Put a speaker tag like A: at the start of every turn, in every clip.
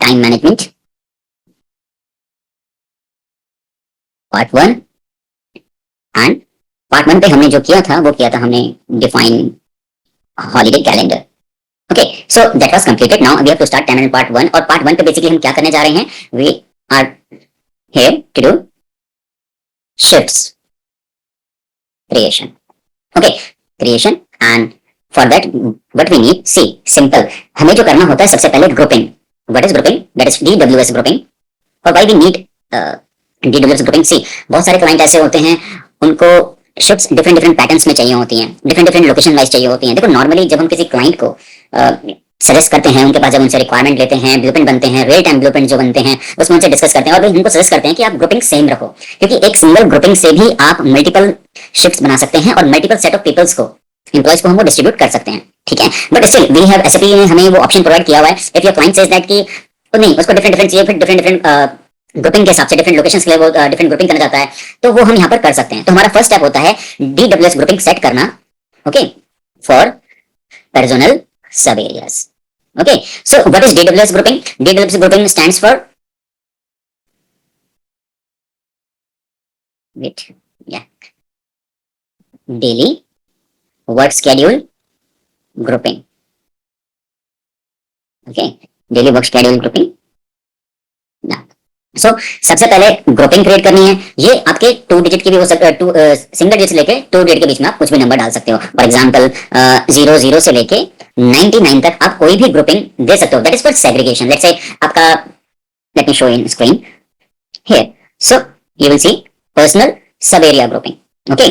A: Time management part 1। And part 1 पे हमने जो किया था वो किया था हमने define holiday calendar. Okay, so that was completed. Now we have to start time management part 1। और पार्ट 1 पे बेसिकली हम क्या करने जा रहे हैं, we are here to do shifts creation। okay, creation and for that what we need, see simple, हमें जो करना होता है सबसे पहले grouping। what is grouping? that is DWS grouping। और why we need DWS grouping? see, बहुत सारे क्लाइंट ऐसे होते हैं उनको शिफ्ट्स डिफरेंट डिफरेंट पैटर्न्स में चाहिए होती हैं, डिफरेंट डिफरेंट लोकेशन वाइज चाहिए होती हैं। देखो नॉर्मली जब हम किसी क्लाइंट को सजेस्ट करते हैं, उनके पास जब उनसे रिक्वायरमेंट लेते हैं, ब्लूप्रिंट बनते हैं, रियल टाइम ब्लूप्रिंट जो बनते हैं उसमें उनसे डिस्कस करते हैं और उनको सजेस्ट करते हैं कि आप ग्रुपिंग सेम रखो, क्योंकि एक सिंगल ग्रुपिंग से भी आप मल्टीपल शिफ्ट्स बना सकते हैं और मल्टीपल सेट ऑफ पीपल्स को, एम्प्लॉयज को हम वो डिस्ट्रीब्यूट कर सकते हैं। ठीक है, but still we have SAP ने हमें वो ऑप्शन प्रोवाइड किया हुआ है। If your client says that कि तो नहीं उसको डिफरेंट डिफरेंट चाहिए, फिर डिफरेंट डिफरेंट ग्रुपिंग के हिसाब से डिफरेंट लोकेशंस के लिए वो डिफरेंट ग्रुपिंग करना चाहता है, तो वो हम यहाँ पर कर सकते हैं। तो हमारा फर्स्ट स्टेप होता है DWS ग्रुपिंग सेट करना। ओके, फॉर पर्सनल सब areas. Okay, so what is DWS grouping? DWS grouping stands for daily work schedule grouping। okay, daily work schedule grouping। so सबसे पहले ग्रुपिंग क्रिएट करनी है। ये आपके 2 डिजिट की भी हो सकता है, सिंगल डिजिट से लेके 2 डिजिट के बीच में आप कुछ भी नंबर डाल सकते हो। फॉर एग्जांपल 00 से लेके 99 तक आप कोई भी ग्रुपिंग दे सकते हो। That is for segregation. Let's say आपका, let me show in screen here. So you will see personal sub area grouping. Okay,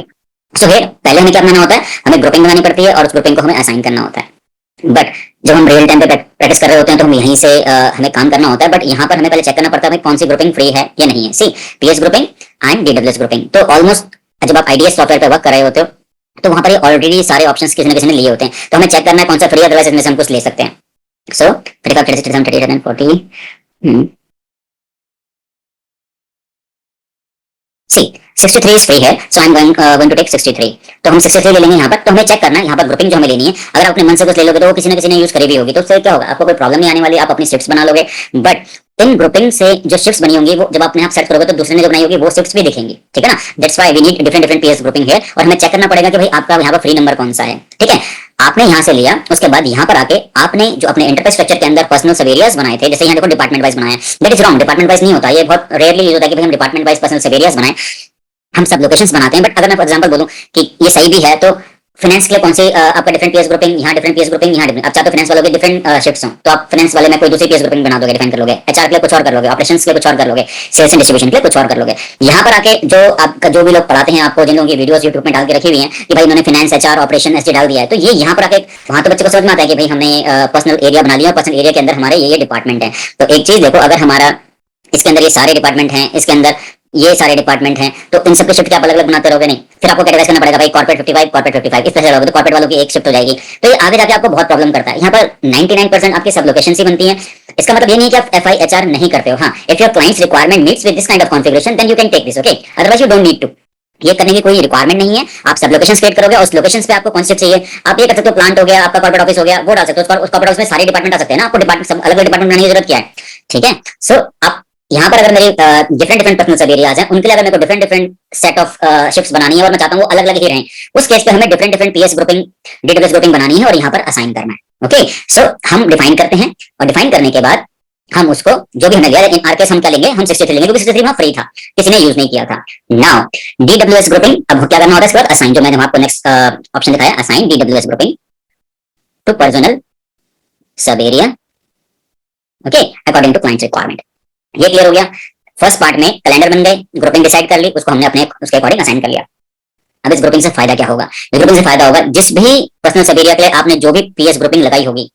A: so here पहले हमें क्या करना होता है, हमें ग्रुपिंग बनानी पड़ती है और उस ग्रुपिंग को हमें असाइन करना होता है। बट जब हम रियल टाइम पे प्रैक्टिस कर रहे होते हैं तो हम यहीं से हमें काम करना होता है। बट यहाँ पर हमें पहले चेक करना पड़ता है भाई कौन सी ग्रुपिंग फ्री है या नहीं है। सी, PS grouping and DWS grouping. तो ऑलमोस्ट जब आप IDS सॉफ्टवेयर पे वर्क कर रहे होते हो तो वहां पर ऑलरेडी सारे ऑप्शंस किसी न किसी ने लिए होते हैं, तो हमें चेक करना है कौन सा फ्री है, अदरवाइज इसमें से हम कुछ ले सकते हैं। सो 35 36 37 38 40 सी 63 इज फ्री है, so I am going to take 63। तो हम 63 ले लेंगे यहाँ पर। तो हमें चेक करना है यहाँ पर ग्रुपिंग जो हमें लेनी है, अगर आप अपने मन से कुछ ले लोगे तो वो किसी न किसी ने यूज करी भी होगी, तो उससे क्या होगा, आपको कोई प्रॉब्लम नहीं आने वाली, आप अपनी शिफ्ट्स बना लोगे। बट इन ग्रुपिंग से जो शिफ्ट्स बनी होंगी वो जब अपने आप सेट करोगे तो दूसरे ने जो बनाई होगी वो शिफ्ट्स भी दिखेंगी। ठीक है ना, that's why we need different different PS grouping है। और हमें चेक करना पड़ेगा कि भाई आपका यहाँ पर फ्री नंबर कौन सा है। ठीक है, आपने यहाँ से लिया, उसके बाद यहाँ पर आके आपने जो अपने एंटरप्राइज स्ट्रक्चर के अंदर पर्सनल सब एरियाज बनाए थे, जैसे यहाँ देखो डिपार्टमेंट वाइज बनाया है, that is wrong. Department wise नहीं होता, ये बहुत रेयरली यूज होता है कि भाई हम डिपार्टमेंट वाइज पर्सनल सब एरियाज बनाए, हम सब लोकेशंस बनाते हैं। बट अगर मैं फॉर एग्जांपल बोलूं कि ये सही भी है, तो फाइनेंस के लिए कौन सी आपका डिफरेंट PS ग्रुपिंग, यहाँ डिफरेंट PS ग्रुपिंग, यहाँ डिफरेंट, आप चाहते हो फाइनेंस वालों के डिफरेंट शिफ्ट्स हो तो आप फाइनेंस वाले में कोई दूसरी PS ग्रुपिंग बना दोगे, डिफाइन कर लोगे। HR के लिए कुछ और कर लोगे, ऑपरेशंस के लिए कुछ और कर लोगे, सेल्स एंड डिस्ट्रीब्यूशन के लिए कुछ और कर लोगे। यहाँ पर आके जो आपका जो भी लोग पढ़ाते हैं आपको, जिन लोगों की वीडियोस यूट्यूब में डाल के रखी हुई है कि भाई उन्होंने फाइनेंस HR ऑपरेशन ऐसे डाल दिया है, तो ये यहाँ पर आके वहां तो बच्चे को समझ में आता है कि भाई हमने पर्सनल एरिया बना लिया और पर्सनल एरिया के अंदर हमारे ये डिपार्टमेंट है। तो एक चीज देखो, अगर हमारा इसके अंदर ये सारे डिपार्टमेंट हैं, इसके अंदर ये सारे डिपार्टमेंट हैं, तो इन सबके शिफ्ट क्या आप अलग अलग बनाते रहोगे? नहीं, फिर आपको कैटेगराइज करना पड़ेगा, भाई कॉर्पोरेट 55, कॉर्पोरेट 55 इस तरह से रहोगे तो कॉर्पोरेट वालों की एक शिफ्ट हो जाएगी। तो ये आगे जाके आपको बहुत प्रॉब्लम करता है। यहाँ पर 99% आपकी सब लोकेशंस ही बनती हैं। इसका मतलब ये नहीं कि आप FI HR नहीं करते हो। हाँ, if your client's requirement meets with this kind of configuration then you can take this. Okay, otherwise you don't need to. ये करने की कोई रिक्वायरमेंट नहीं है। आप सब लोकेशंस क्रिएट करोगे और उस लोकेशंस पे आपको कौन सी चाहिए, आप ये कर सकते हो, प्लांट हो गया, आपका कॉर्पोरेट ऑफिस हो गया, वो डाल सकते हो। उस कॉर्पोरेट ऑफिस में सारे डिपार्टमेंट आ सकते हैं ना, आपको डिपार्टमेंट सब अलग अलग डिपार्टमेंट बनाने की जरूरत क्या है? ठीक है, सो आप यहाँ पर अगर मेरे डिफरेंट डिफरेंट पर्सनल सब एरियाज हैं, उनके लिए अगर मेरे को different different set of shifts बनानी है और मैं चाहता हूँ वो अलग अलग ही रहें, उस केस पे हमें different different PS grouping, DWS grouping बनानी है और यहाँ पर असाइन करना है। ओके, सो हम डिफाइन करते हैं और डिफाइन करने के बाद हम उसको जो भी हमें लिया, लेकिन आरकेएस हम क्या लेंगे, हम 63 लेंगे क्योंकि 63 में फ्री था, किसी ने यूज नहीं किया था। नाउ DWS ग्रुपिंग, अब क्या करना होता है इसके बाद असाइन, जो मैंने आपको नेक्स्ट ऑप्शन दिखाया, assign DWS grouping to personal sub area. Okay, according to client's requirement. ये क्लियर हो गया। फर्स्ट पार्ट में कैलेंडर बन गए, ग्रुपिंग डिसाइड कर ली, उसको हमने अपने उसके अकॉर्डिंग असाइन कर लिया। अब इस ग्रुपिंग से फायदा क्या होगा? इस ग्रुपिंग से फायदा होगा जिस भी पर्सनल सब एरिया के लिए आपने जो भी PS ग्रुपिंग लगाई होगी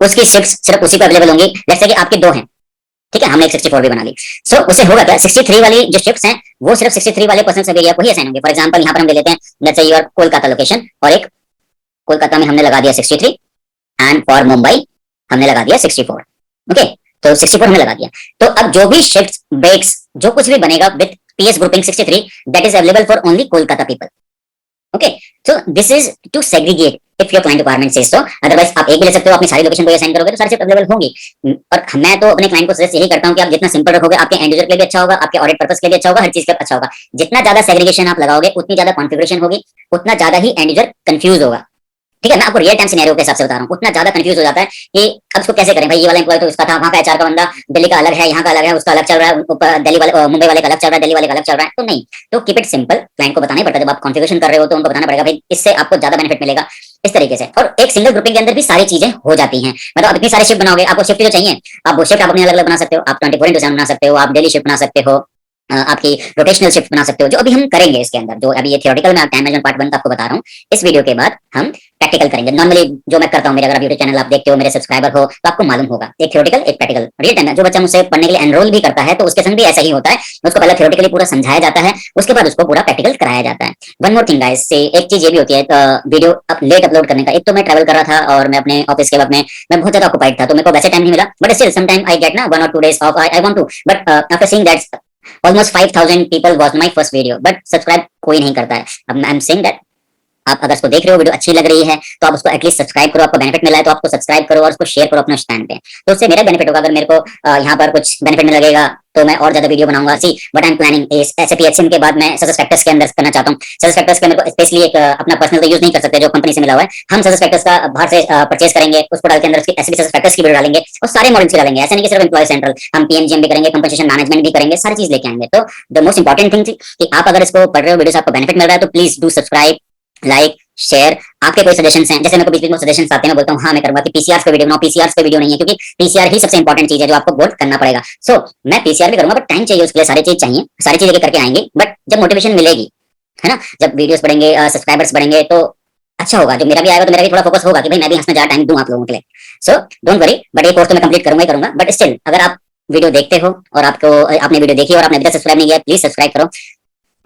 A: उसकी शिफ्ट्स सिर्फ उसी पर अवेलेबल होंगी। जैसे कि आपके 2 हैं, ठीक है, हमने एक 64 भी बना ली। सो उससे होगा क्या, 63 वाली जो शिफ्ट्स हैं वो सिर्फ 63 वाले पर्सनल सब एरिया को ही असाइन होंगे। फॉर एग्जांपल यहाँ पर हम ले लेते हैं, let's say your Kolkata location, और एक कोलकाता में हमने लगा दिया 63 एंड फॉर मुंबई हमने लगा दिया 64। ओके, तो 64 हमने लगा दिया। तो अब जो भी शिफ्ट्स, ब्रेक्स, जो कुछ भी बनेगा with PS grouping 63, that is available for only Kolkata people. Okay, so this is to segregate, if your client requirement says so, otherwise आप एक भी ले सकते हो, अपनी सारी लोकेशन को असाइन करोगे तो सारी शिफ्ट अवेलेबल होंगी। और मैं तो अपने क्लाइंट को सजेस्ट यही करता हूं कि आप जितना सिंपल रखोगे आपके एंड यूजर के लिए भी अच्छा होगा, आपके ऑडिट पर्पस के लिए भी अच्छा होगा, हर चीज के लिए अच्छा होगा। जितना ज्यादा सेग्रीगेशन आप लगाओगे उतनी ज्यादा कॉन्फ़िगरेशन होगी, उतना ज्यादा ही एंड यूजर कंफ्यूज होगा। ठीक है, मैं आपको रियल टाइम सिनेरियो के हिसाब से बता रहा हूँ, उतना ज्यादा कंफ्यूज हो जाता है कि अब इसको कैसे करें भाई, ये वाला एम्प्लॉय तो इसका था, वहां पे एचआर का बंदा दिल्ली का अलग है, यहाँ का अलग है, उसका अलग चल रहा है, दिल्ली वाले मुंबई वाले का अलग चल रहा है, दिल्ली वाले का अलग चल रहा है, तो नहीं। तो कीप इट सिंपल, क्लाइंट को बताना ही पड़ता है, जब आप कॉन्फ़िगरेशन कर रहे हो तो उनको बताना पड़ेगा भाई इससे आपको ज्यादा बेनिफिट मिलेगा इस तरीके से। और एक सिंगल ग्रुपिंग के अंदर भी सारी चीजें हो जाती हैं, मतलब आप इतनी सारी शिफ्ट बनाओगे, आपको शिफ्ट जो चाहिए, आप वो शिफ्ट आप अपने अलग अलग बना सकते हो, आप 24/7 बना सकते हो, आप डेली शिफ्ट बना सकते हो, आपकी रोटेशनल शिफ्ट बना सकते हो, जो अभी हम करेंगे इसके अंदर। जो अभी ये थियोरेटिकल में टाइम मैनेजमेंट पार्ट 1 का आपको बता रहा हूँ, इस वीडियो के बाद हम प्रैक्टिकल करेंगे। नॉर्मली जो मैं करता हूँ, मेरे अगर आप यूट्यूब चैनल आप देखते हो, मेरे सब्सक्राइबर हो, तो आपको मालूम होगा, एक थियोरेटिकल एक प्रैक्टिकल रियल टाइम में। जो बच्चा मुझसे पढ़ने के लिए एनरोल भी करता है तो उसके संग भी ऐसा ही होता है, उसको पहले थियोरेटिकली पूरा समझाया जाता है, उसके बाद उसको पूरा प्रैक्टिकल कराया जाता है। वन मोर थिंग गाइस, से एक चीज ये भी होती है वीडियो लेट अपलोड करने का। एक तो मैं ट्रैवल कर रहा था और मैं अपने ऑफिस के वक्त में मैं बहुत ज्यादा ऑक्युपाइड था, तो मेरे को वैसे टाइम नहीं मिला, but still some time I get ना 1 or 2 days off, I want to, but after seeing that almost 5,000 people watched my first video, but subscribe कोई नहीं करता है। अब आई एम सेइंग दैट आप अगर उसको देख रहे हो, वीडियो अच्छी लग रही है, तो आप उसको एटलीस्ट सब्सक्राइब करो, आपको बेनिफिट मिला है तो आपको सब्सक्राइब करो और उसको शेयर करो अपने स्टैंड पे, तो उससे मेरा बेनिफिट होगा। अगर मेरे को यहाँ पर कुछ बेनिफिट मिल लगेगा तो मैं और ज्यादा वीडियो बनाऊंगा। सी बट आई एम प्लानिंग इस SAP HCM के बाद मैं सक्सेसफैक्टर्स के अंदर करना चाहता हूँ। सक्सेसफैक्टर्स का मेरे को स्पेशली एक अपना पर्सनल तो यूज नहीं कर सकते, जो कंपनी से मिला हुआ है, हम सक्सेसफैक्टर्स का बाहर से परचेज करेंगे, उसको डाल के अंदर उसकी SAP सक्सेसफैक्टर्स की वीडियो डालेंगे और सारे मॉडल्स की डालेंगे। ऐसा नहीं कि सिर्फ एम्प्लॉय सेंट्रल, हम PMGM भी करेंगे, कंपनसेशन मैनेजमेंट भी करेंगे, सारी चीज लेके आएंगे। तो द मोस्ट इंपॉर्टेंट थिंग कि आप अगर इसको पढ़ रहे हो, वीडियो से आपको बेनिफिट मिल रहा है, तो please do subscribe, like, share. आपके कोई सजेशंस हैं, जैसे मेरे को बीच में सजेशंस आते हैं, मैं बोलता हूँ हाँ मैं करूंगा कि पीसीआर पे वीडियो बनाओ, पीसीआर पे वीडियो नहीं है, क्योंकि पीसीआर ही सबसे इंपॉर्टेंट चीज है जो आपको बोल्ड करना पड़ेगा। सो मैं पीसीआर भी करूंगा, बट टाइम चाहिए उसके लिए, सारी चीज चाहिए, सारी चीजें करके आएंगे, बट जब मोटिवेशन मिलेगी, है ना, जब वीडियोस बढ़ेंगे, सब्सक्राइबर्स बढ़ेंगे, तो अच्छा होगा। जो मेरा भी आएगा तो मेरा भी थोड़ा फोकस होगा कि भाई मैं भी इसमें ज्यादा टाइम दूं आप लोगों के लिए। सो डोंट वरी, बट ये कोर्स तो मैं कंप्लीट करूंगा ही करूंगा। बट स्टिल अगर आप वीडियो देखते हो और आपको आपने वीडियो देखी और आपने अभी तक सब्सक्राइब नहीं किया, प्लीज सब्सक्राइब करो,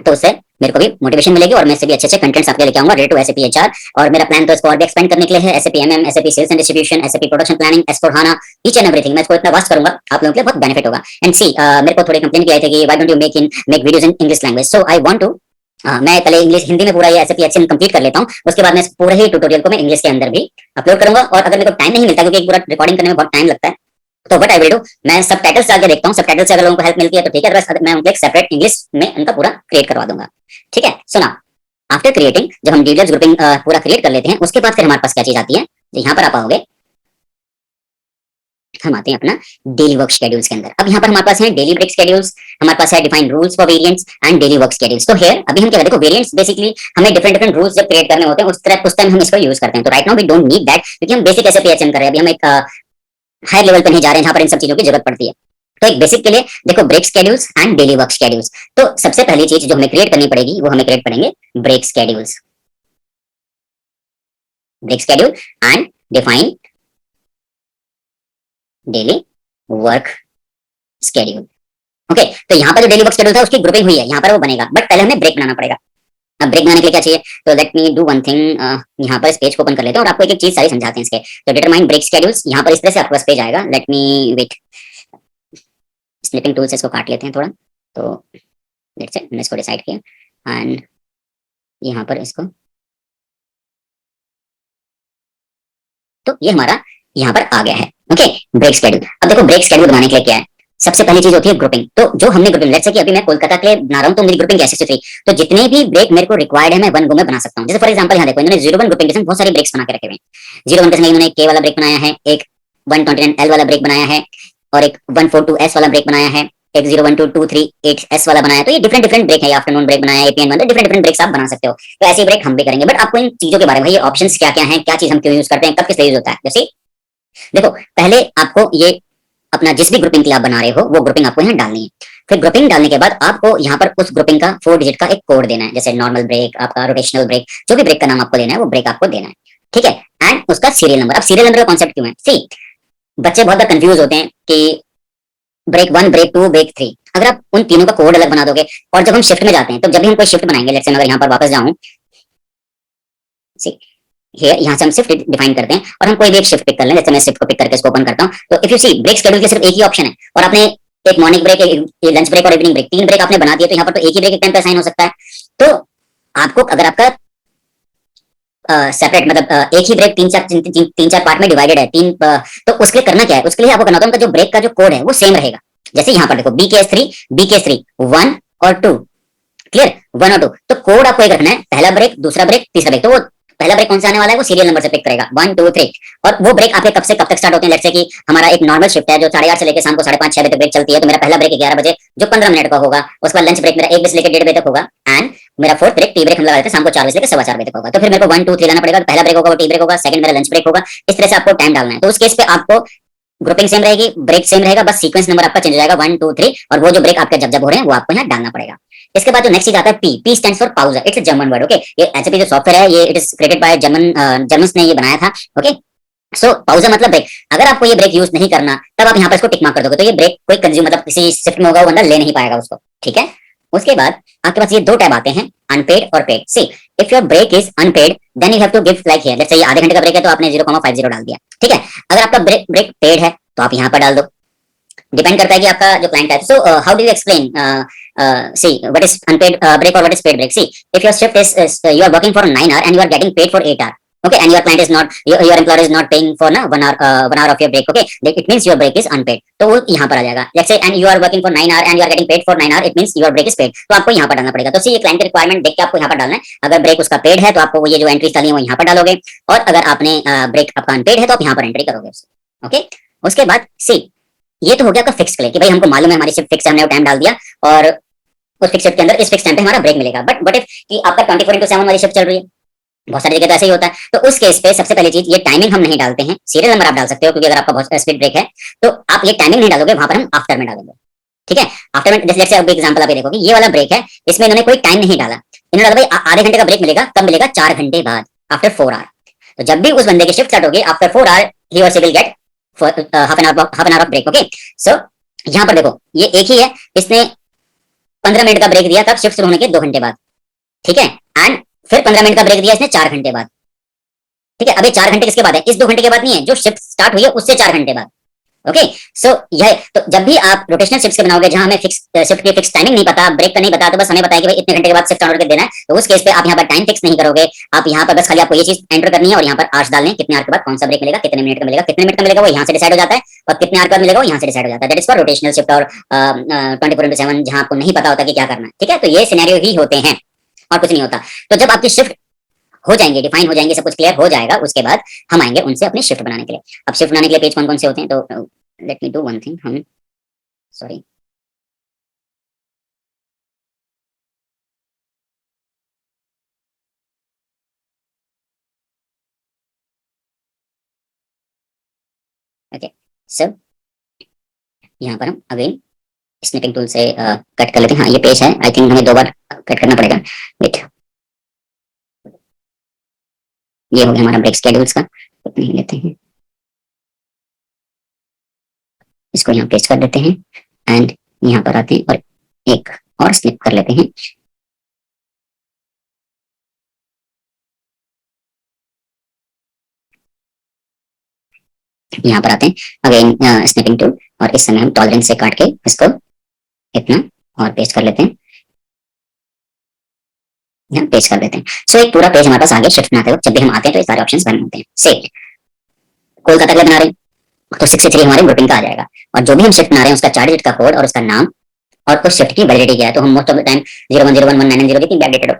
A: तो उससे मेरे को भी मोटिवेशन मिलेगी और मैं इससे भी अच्छे अच्छे कंटेंट्स आपके लेके आऊंगा रिलेटेड टू SAP HR। और मेरा प्लान तो इसको और भी एक्सपेंड करने के लिए है, SAP MM, SAP sales and distribution, SAP production planning, S/4HANA, each and everything मैं इसको इतना वास्ट करूंगा, आप लोगों के लिए बहुत बेनिफिट होगा। एंड सी मेरे को थोड़ी कंप्लेंट की आई थी कि why don't you make videos in English language, so I want to मैं पहले इंग्लिश हिंदी में पूरा ये SAP HCM कंप्लीट कर लेता हूँ, उसके बाद मैं पूरे ही ट्यूटोरियल को मैं इंग्लिश के अंदर भी अपलोड करूंगा। और अगर मेरे को टाइम नहीं मिलता, क्योंकि एक पूरा रिकॉर्डिंग करने में बहुत टाइम लगता है, तो व्हाट आई विल डू, मैं सब टाइटल्स डाल के देखता हूँ, सब टाइटल से अगर लोगों को हेल्प मिलती है तो ठीक है, अदरवाइज मैं उनको एक सेपरेट इंग्लिश में उनका पूरा क्रिएट करवा दूंगा। ठीक है, सुना, आफ्टर क्रिएटिंग, जब हम डिटेल्स ग्रुपिंग पूरा क्रिएट कर लेते हैं, उसके बाद फिर हमारे पास क्या चीज आती है, यहाँ पर आप आओगे, हम आते हैं अपना डेली वर्क शेड्यूल्स के अंदर। अब यहाँ पर हमारे पास है डेली ब्रेक शेड्यूल्स, हमारे पास है define rules for variants and daily work schedules. तो हियर अभी हम क्या देखो, वेरिएंट्स बेसिकली हमें डिफरेंट डिफरेंट रूल्स जब क्रिएट करने होते हैं उस टाइम हम इसको यूज करते हैं। तो right now we don't need that, क्योंकि हम बेसिक SAP HCM कर रहे हैं, अभी हम एक हायर लेवल पे नहीं जा रहे हैं जहां पर इन सब चीजों की जरूरत पड़ती है। तो एक बेसिक के लिए देखो, break schedules and daily work schedules. तो सबसे पहली चीज जो हमें क्रिएट करनी पड़ेगी वो हमें क्रिएट करेंगे break schedules, break schedule and define daily work schedule. Okay, तो यहाँ पर जो डेली वर्क शेड्यूल था उसकी ग्रुपिंग हुई है, यहाँ पर वो बनेगा, बट पहले हमें ब्रेक बनाना पड़ेगा। अब ब्रेक बनाने के लिए क्या चाहिए, तो let me do one thing, यहाँ पर इस पेज को ओपन कर लेते हैं और आपको एक एक चीज सारी समझाते हैं इसके। तो डिटरमाइन ब्रेक शेड्यूल्स, यहाँ पर इस तरह से आपके पास पेज आएगा। Let me wait, snipping tool से इसको काट लेते हैं थोड़ा, तो लेट्स से मैंने इसको डिसाइड किया एंड यहाँ पर इसको, तो ये हमारा यहाँ पर आ गया है। Okay, break schedule. अब देखो ब्रेक शेड्यूल बनाने के लिए क्या है, सबसे पहली चीज होती है ग्रुपिंग। तो जो हमने ग्रुपिंग, लेट्स से कि अभी मैं कोलकाता के लिए बना रहा हूँ, तो मेरी ग्रुपिंग कैसे थी, तो जितने भी ब्रेक मेरे को रिक्वायर्ड है मैं वन गो में बना सकता हूँ। जैसे फॉर एग्जांपल यहाँ देखो, इन्होंने 01 ग्रुपिंग के बहुत सारे ब्रेक्स बना के रखे हुए हैं। 01 के संग इन्होंने K वाला ब्रेक बनाया है, एक 129L वाला ब्रेक बनाया है, और एक 142S वाला ब्रेक बनाया है, एक 012238S वाला बनाया है। तो ये डिफरेंट डिफरेंट ब्रेक है, आफ्टरनून ब्रेक बनाया है, APN बनाया, डिफरेंट डिफरेंट ब्रेक्स आप बना सकते हो। तो ऐसे ब्रेक हम भी करेंगे, बट आपको इन चीजों के बारे में, ये ऑप्शंस क्या क्या हैं, क्या चीज हम क्यों यूज करते हैं, कब किस यूज होता है। जैसे देखो, पहले आपको ये अपना जिस भी ग्रुपिंग के लिए आप बना रहे हो वो ग्रुपिंग आपको यहाँ डालनी है। फिर ग्रुपिंग डालने के बाद आपको यहाँ पर उस ग्रुपिंग का 4 डिजिट का एक कोड देना है, जैसे नॉर्मल ब्रेक, आपका रोटेशनल ब्रेक, जो भी ब्रेक का नाम आपको देना है वो ब्रेक आपको देना है। ठीक है, एंड उसका सीरियल नंबर। अब सीरियल नंबर का कॉन्सेप्ट क्यों है, सी बच्चे बहुत बार कंफ्यूज होते हैं कि ब्रेक 1, ब्रेक 2, ब्रेक 3, अगर आप उन तीनों का कोड अलग बना दोगे, और जब हम शिफ्ट में जाते हैं, तो जब भी हम कोई शिफ्ट बनाएंगे, लेट्स से मैं अगर यहाँ पर वापस जाऊं, यहाँ से हम शिफ्ट डिफाइन करते हैं और हम कोई भी एक शिफ्ट पिक कर लें। जैसे मैं शिफ्ट को पिक करके इसको ओपन करता हूं, तो if you see break schedule के सिर्फ एक ही ऑप्शन है, और आपने एक मॉर्निंग ब्रेक, एक लंच ब्रेक और इवनिंग ब्रेक, 3 ब्रेक आपने बना दिए, तो यहाँ पर तो एक ही ब्रेक एक टाइम पे असाइन हो सकता है। तो आपको अगर आपका सेपरेट, मतलब एक ही ब्रेक तीन चार पार्ट में डिवाइडेड है, तो उसके लिए करना क्या है, उसके लिए आपको करना होता है उनका जो ब्रेक का जो कोड है वो सेम रहेगा। जैसे यहाँ पर देखो बी केस थ्री 1 और 2, क्लियर, 1 और 2, तो कोड आपको एक रखना है, पहला ब्रेक, दूसरा ब्रेक, तीसरा ब्रेक। तो वो पहला ब्रेक कौन सा आने वाला है, वो सीरियल नंबर से पिक करेगा 1 2 3। और वो ब्रेक आपके कब से कब तक स्टार्ट होते हैं, लेट्स से कि हमारा एक नॉर्मल शिफ्ट है जो 8:30 से लेकर शाम को 5:30 6 बजे तक ब्रेक चलती है, तो मेरा पहला ब्रेक 11 बजे जो 15 मिनट का होगा, उसके बाद लंच ब्रेक मेरा 1 बजे से लेकर 1:30 बजे तक होगा, एंड मेरा फोर्थ ब्रेक टी ब्रेक हम लगा देते हैं शाम को 4 बजे से लेकर 4:15 बजे तक होगा। तो फिर मेरे को 1 2 3 लाना पड़ेगा, पहला ब्रेक होगा वो टी ब्रेक होगा, सेकंड मेरा लंच ब्रेक होगा, इस तरह से आपको टाइम डालना है। तो उस केस पे आपको ग्रुपिंग सेम रहेगी, ब्रेक सेम रहेगा, बस सीक्वेंस नंबर आपका चेंज हो जाएगा 1 2 3, और वो जो ब्रेक आपके जब जब हो रहे हैं वो आपको यहाँ डालना पड़ेगा। इसके बाद जो नेक्स्ट चीज आता है P stands for pauser, it's a German word, okay. ये एचएपी जो सॉफ्टवेयर है ये it is created by Germans ने ये बनाया था, ओके। सो पाउजर मतलब ब्रेक। अगर आपको ये ब्रेक यूज नहीं करना तब आप यहाँ पर इसको टिक मार्क कर दोगे, तो ये ब्रेक कोई कंज्यूम मतलब किसी शिफ्ट में होगा वो बंदा ले नहीं पाएगा उसको, ठीक है। उसके बाद आपके पास ये दो टैब आते हैं, अनपेड और paid. See if your break is unpaid then you have to give like here, let's say ये आधे घंटे का ब्रेक है तो आपने 0,50 डाल दिया, ठीक है। अगर आपका ब्रेक पेड है तो आप यहाँ पर डाल दो, डिपेंड करता है कि आपका जो क्लाइंट है। So how do you explain see what is unpaid break और what is paid break. See if your shift is you are working for 9 hour and you are getting paid for 8 hour, okay, and your client is not your employer is not paying for na 1 hour of your break, okay, it means your break is unpaid, तो वो यहाँ पर आ जाएगा। let's say and you are working for 9 hour and you are getting paid for 9 hour, it means your break is paid, तो आपको यहाँ पर डालना पड़ेगा। तो सी ये क्लाइंट की रिक्वायरमेंट देख के आपको यहाँ पर डालना है। अगर ब्रेक उसका पेड है तो आपको ये जो एंट्री डाली है वो यहाँ पर डालोगे, और अगर आपने ब्रेक आपका अनपेड है तो आप यहाँ पर एंट्री करोगे, ओके। उसके बाद सी ये तो हो गया आपका फिक्स के लिए कि भाई हमको मालूम है हमारी शिफ्ट फिक्स है, हमने वो टाइम डाल दिया और उस फिक्स शिफ्ट के अंदर इस फिक्स टाइम पे हमारा ब्रेक मिलेगा। बट इफ कि आपका 24/7 वाली शिफ्ट चल रही है, बहुत सारी जगह तो ऐसे ही होता है, तो उस केस पे सबसे पहली चीज ये टाइमिंग हम नहीं डालते हैं, सीरियल नंबर आप डाल सकते हो, क्योंकि अगर आपका बहुत स्पीड ब्रेक है तो आप ये टाइमिंग नहीं डालोगे, वहां पर हम आफ्टर में डालेंगे, ठीक है। आफ्टर में जैसे अब एग्जांपल आप ये देखोगे, ये वाला ब्रेक है, इसमें इन्होंने कोई टाइम नहीं डाला, इन्होंने डाला भाई आधे घंटे का ब्रेक मिलेगा, कब मिलेगा, 4 घंटे बाद, आफ्टर 4 hour। तो जब भी उस बंदे की शिफ्ट स्टार्ट होगी आफ्टर 4 hour ही और she will get half an hour of break, okay. So यहाँ पर देखो ये एक ही है, इसने 15 मिनट का ब्रेक दिया तब शिफ्ट शुरू होने के 2 घंटे बाद, ठीक है, एंड फिर 15 मिनट का ब्रेक दिया इसने 4 घंटे बाद, ठीक है। अब ये 4 घंटे किसके बाद है, इस 2 घंटे के बाद नहीं है, जो शिफ्ट स्टार्ट हुई है उससे 4 घंटे बाद, ओके। सो यह तो जब भी आप रोटेशनल शिफ्ट्स के बनाओगे जहां हमें फिक्स शिफ्ट की फिक्स टाइमिंग नहीं पता, ब्रेक का नहीं पता, तो बस हमें बताया कि भाई इतने घंटे के बाद शिफ्ट ऑर्डर कर देना है, तो उस केस पे आप यहाँ पर टाइम फिक्स नहीं करोगे, आप यहाँ पर बस खाली आपको ये चीज एंटर करनी है और यहाँ पर आवर्स डालने हैं, कितने आवर के बाद कौन सा ब्रेक मिलेगा, कितने मिनट का मिलेगा, कितने मिनट का मिलेगा वो यहाँ से डिसाइड हो जाता है, और कितने आवर का मिलेगा वो यहाँ से डिसाइड हो जाता है। That is for rotational shift और 24/7 जहां आपको नहीं पता होता कि क्या करना है, ठीक है। तो ये सिनेरियो ही होते हैं और कुछ नहीं होता। तो जब आपकी शिफ्ट हो जाएंगे, डिफाइन हो जाएंगे, सब कुछ क्लियर हो जाएगा, उसके बाद हम आएंगे उनसे अपनी शिफ्ट बनाने के लिए। अब शिफ्ट बनाने के लिए पेज कौन कौन से होते हैं, तो let me do one thing, हम सॉरी ओके। सो यहाँ पर हम अगेन स्निपिंग टूल से कट कर लेते हैं। हाँ ये पेज है, आई थिंक हमें 2 बार कट करना पड़ेगा, वेट। ये हो गया हमारा ब्रेक स्केड्यूल्स का, नहीं लेते हैं, इसको यहाँ पेस्ट कर देते हैं एंड यहाँ पर आते हैं और एक और स्लिप कर लेते हैं। यहाँ पर आते हैं अगेन स्निपिंग टूल, और इस समय हम टॉलरेंस से काट के इसको इतना और पेस्ट कर लेते हैं, यहाँ पेस्ट कर देते हैं। सो एक पूरा पेज हमारे पास आगे शिफ्ट बनाते हुए जब भी हम आते हैं तो ये सारे ऑप्शंस बने होते हैं। सेट कोलकाता के लिए बना रहे हैं तो 63 हमारे ग्रुपिंग का आ जाएगा, और जो भी हम शिफ्ट बना रहे हैं उसका 4 डिजिट का कोड और उसका नाम और उस शिफ्ट की वैलिडिटी क्या है, तो हम मोस्ट ऑफ द टाइम 01011990 जितनी बैकडेटेड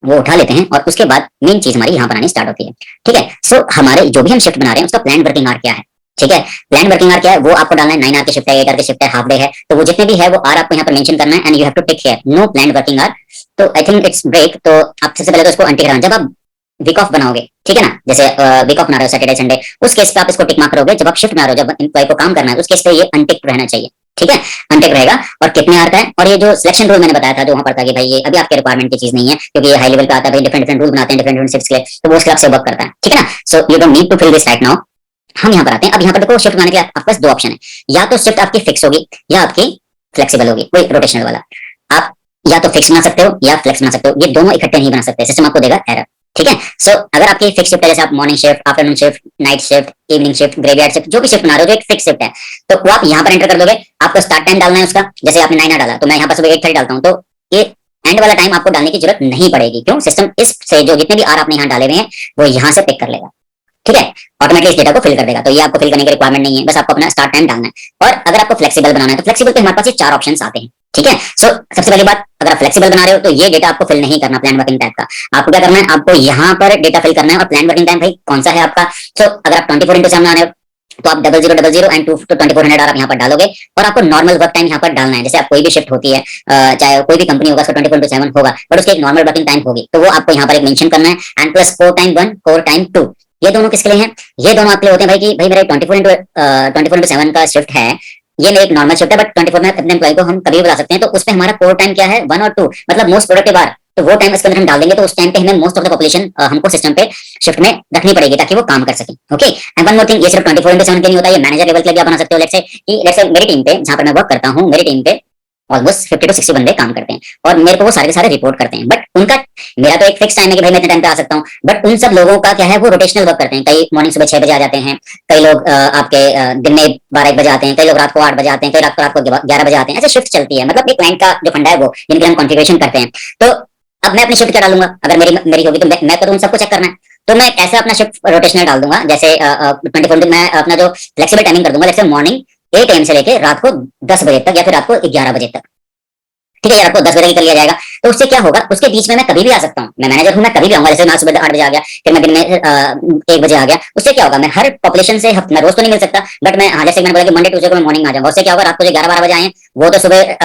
A: वो उठा लेते हैं, और उसके बाद मेन चीज हमारी यहाँ पर आनी स्टार्ट होती है, ठीक है। सो हमारे जो भी हम शिफ्ट बना रहे हैं उसका प्लान वर्किंग आवर क्या है, ठीक है। प्लान वर्किंग आवर क्या है वो आपको डालना है, 9 hour की शिफ्ट है, 8 hour की शिफ्ट है, हाफ डे है, तो वो जितने भी है वो आर आपको यहाँ पर मेंशन करना है, and you have to take care no plan working hour. तो आई थिंक इट्स ब्रेक, तो आप सबसे पहले तो इसको अनटिक कराना, जब आप वीक ऑफ बनाओगे, ठीक है ना, जैसे वीक ऑफ बना रहे हो सैटरडे संडे, उस केस पे आप इसको टिक मार्क करोगे। जब आप शिफ्ट बना रहे हो, जब एम्प्लॉय को काम करना है, उस केस पे ये अनटिक रहना चाहिए, ठीक है, अनटिक रहेगा। और कितने आवर का है, और ये जो सिलेक्शन रूल मैंने बताया था जो वहां पर था कि भाई ये अभी आपके रिक्वायरमेंट की चीज नहीं है, क्योंकि ये हाई लेवल का आता है, भाई डिफरेंट डिफरेंट रूल बनाते हैं डिफरेंट डिफरेंट शिफ्ट्स के लिए, तो वो उस क्लब से वर्क करता है, ठीक है ना। So you don't need to fill this right now. हम यहाँ पर आते हैं, अब यहाँ पर देखो शिफ्ट बनाने के लिए आपके पास 2 ऑप्शन है, या तो शिफ्ट आपकी फिक्स होगी या आपकी फ्लेक्सिबल होगी, कोई रोटेशनल वाला। आप या तो फिक्स बना सकते हो या फ्लेक्स बना सकते हो, ये दोनों इकट्ठे नहीं बना सकते, सिस्टम आपको देगा एरर, ठीक है। सो अगर आपकी फिक्स शिफ्ट है, जैसे आप morning shift, afternoon shift, night shift, evening shift, graveyard shift, जो भी शिफ्ट बना रहे हो जो एक फिक्स शिफ्ट है, तो वो आप यहाँ पर एंटर कर दोगे। आपको स्टार्ट टाइम डालना है उसका, जैसे आपने 9 डाला तो मैं यहाँ पर सुबह 8:30 डालता हूँ, तो ये एंड वाला टाइम आपको डालने की जरूरत नहीं पड़ेगी। क्यों? सिस्टम इस से जो जितने भी आर आपने यहाँ डाले हुए हैं वो यहाँ से पिक कर लेगा, ठीक है, ऑटोमेटिकली इस डेटा को फिल कर देगा। तो ये आपको फिल करने की रिक्वायरमेंट नहीं है, बस आपको अपना स्टार्ट टाइम डालना है। और अगर आपको फ्लेक्सिबल बनाना है तो फ्लेक्सिबल पे हमारे पास ये 4 ऑप्शन आते हैं, ठीक है। सो सबसे पहली बात, अगर आप फ्लेक्सिबल बना रहे हो तो ये डेटा आपको फिल नहीं करना प्लान वर्किंग टाइप का। आपको क्या करना है, आपको यहाँ पर डेटा फिल करना है। और प्लान वर्किंग टाइम भाई कौन सा है आपका? सो अगर आप 24/7 बना रहे हो तो आप 0000 एंड 2 to 2400 आप यहाँ पर डालोगे। और आपको नॉर्मल वर्क टाइम यहाँ पर डालना है। जैसे आप कोई भी शिफ्ट होती है, चाहे कोई भी कंपनी होगा, उसका 24/7 होगा, बट उसकी एक नॉर्मल वर्किंग टाइम होगी, तो वो आपको यहाँ पर एक मेंशन करना है। And plus core time 1 core time 2, ये दोनों किसके लिए हैं? ये दोनों आपके लिए होते हैं भाई कि भाई मेरा 24/7 का शिफ्ट है, ये मेरा एक नॉर्मल शिफ्ट है, बट 24 में अपने एम्प्लॉय को हम कभी भी बुला सकते हैं। तो उसमें हमारा कोर टाइम क्या है? 1 और 2, मतलब मोस्ट प्रोडक्टिव आवर। तो वो टाइम इसके अंदर हम डाल देंगे, तो उस टाइम पे हमें मोस्ट ऑफ द पॉपुलेशन हमको सिस्टम पे शिफ्ट में रखनी पड़ेगी ताकि वो काम कर सके। Okay, and one more thing, ये सिर्फ 24/7 के नहीं होता, ये मैनेजर लेवल के लिए भी आप बना सकते हो। लेट्स से मेरी टीम पे, जहां पर मैं वर्क करता हूँ, मेरी टीम पे ऑलमोस्ट 50 to 60 बंदे काम करते हैं और मेरे को वो सारे के सारे रिपोर्ट करते हैं। बट उनका, मेरा तो एक फिक्स टाइम है कि भाई मैं इतने टाइम पे आ सकता हूँ, बट उन सब लोगों का क्या है, वो रोटेशनल वर्क करते हैं। कई मॉर्निंग सुबह 6 बजे आ जाते हैं, कई लोग आपके दिन में 12-1 बजे आते हैं, कई लोग रात को 8 बजे आते हैं, कई रात को 11 बजे आते हैं। ऐसे शिफ्ट चलती है, मतलब एक क्लाइंट का जो फंडा है वो, जिनके हम कॉन्फ़िगरेशन करते हैं। तो अब मैं अपनी शिफ्ट क्या डालूंगा? अगर मेरी मेरी होगी तो मैं तो उन सबको चेक करना है, तो मैं ऐसे अपना शिफ्ट रोटेशनल डाल दूंगा। जैसे 24 मैं अपना जो फ्लेक्सिबल टाइमिंग कर दूंगा, जैसे मॉर्निंग 8 AM से लेके रात को 10 बजे तक, या फिर रात को 11 बजे तक, ठीक है, यार आपको 10 बजे कर लिया जाएगा। तो उससे क्या होगा, उसके बीच में मैं कभी भी आ सकता हूँ, मैं मैनेजर हूँ, मैं कभी भी आऊंगा। जैसे मैं सुबह 8 बजे आ गया, फिर मैं दिन में 1 बजे आ गया, उससे क्या होगा, मैं हर पॉपुलेशन से मैं रोज तो नहीं मिल सकता, बट मैं, हाँ, जैसे मैंने बोला कि मंडे ट्यूसडे को मैं मॉर्निंग में आ जाऊंगा। उससे क्या होगा, रात को जो 11-12 बजे आए वो तो सुबह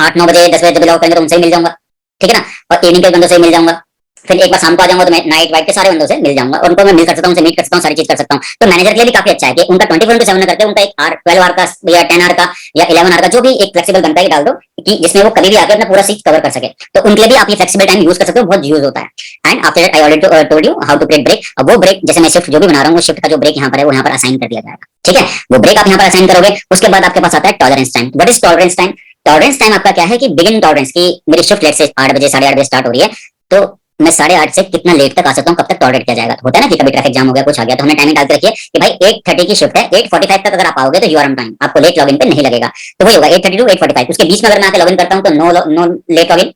A: 8-9 बजे 10 बजे जब लॉग करेंगे तो उनसे ही मिल जाऊंगा, ठीक है ना। और इवनिंग के बंदों से मिल जाऊंगा, फिर एक बार शाम को आ जाऊंगा तो मैं नाइट वाइट के सारे बंदों से मिल जाऊंगा, और उनको मैं मिल कर सकता हूँ, उनसे मीट कर सकता हूँ, सारी चीज कर सकता हूँ। तो मैनेजर के लिए भी काफी अच्छा है कि उनका 24/7 करके उनका एक 12 आवर का या 10 आवर का या 11 आवर का जो भी एक फ्लेक्सिबल बनता है डाल दो, कि जिसमें वो कभी भी आकर अपना पूरा सीट कवर कर सके। तो उनके लिए भी आप ये फ्लेक्सिबल टाइम यूज कर सकते हो, बहुत यूज होता है। And after that I already told you how to create break. अब वो ब्रेक, जैसे मैं शिफ्ट जो भी बना रहा हूँ, वो शिफ्ट का जो ब्रेक यहाँ पर है वो यहाँ पर असाइन कर दिया जाएगा, ठीक है। वो ब्रेक आप यहाँ पर असाइन करोगे। उसके बाद आपके पास आता है tolerance time. What is tolerance time? Tolerance time आपका क्या है कि बिगिन टॉलरेंस की मेरी शिफ्ट लेट से 8 बजे 8:30 बजे स्टार्ट हो रही है, तो मैं 8:30 से कितना लेट तक आ सकता हूँ, कब तक टॉलरेट किया जाएगा। तो होता है ना कि कभी ट्रैफिक जाम हो गया, कुछ आ गया, तो हमने टाइमिंग डाल के रखी है कि भाई 8:30 की शिफ्ट है, 8:45 तक अगर आप आओगे तो यू आर ऑन टाइम, आपको लेट लॉगिन पे नहीं लगेगा। तो वही होगा 8:30 to 8:45, उसके बीच में अगर मैं आके लॉगिन करता हूँ तो नो लेट लॉगिन।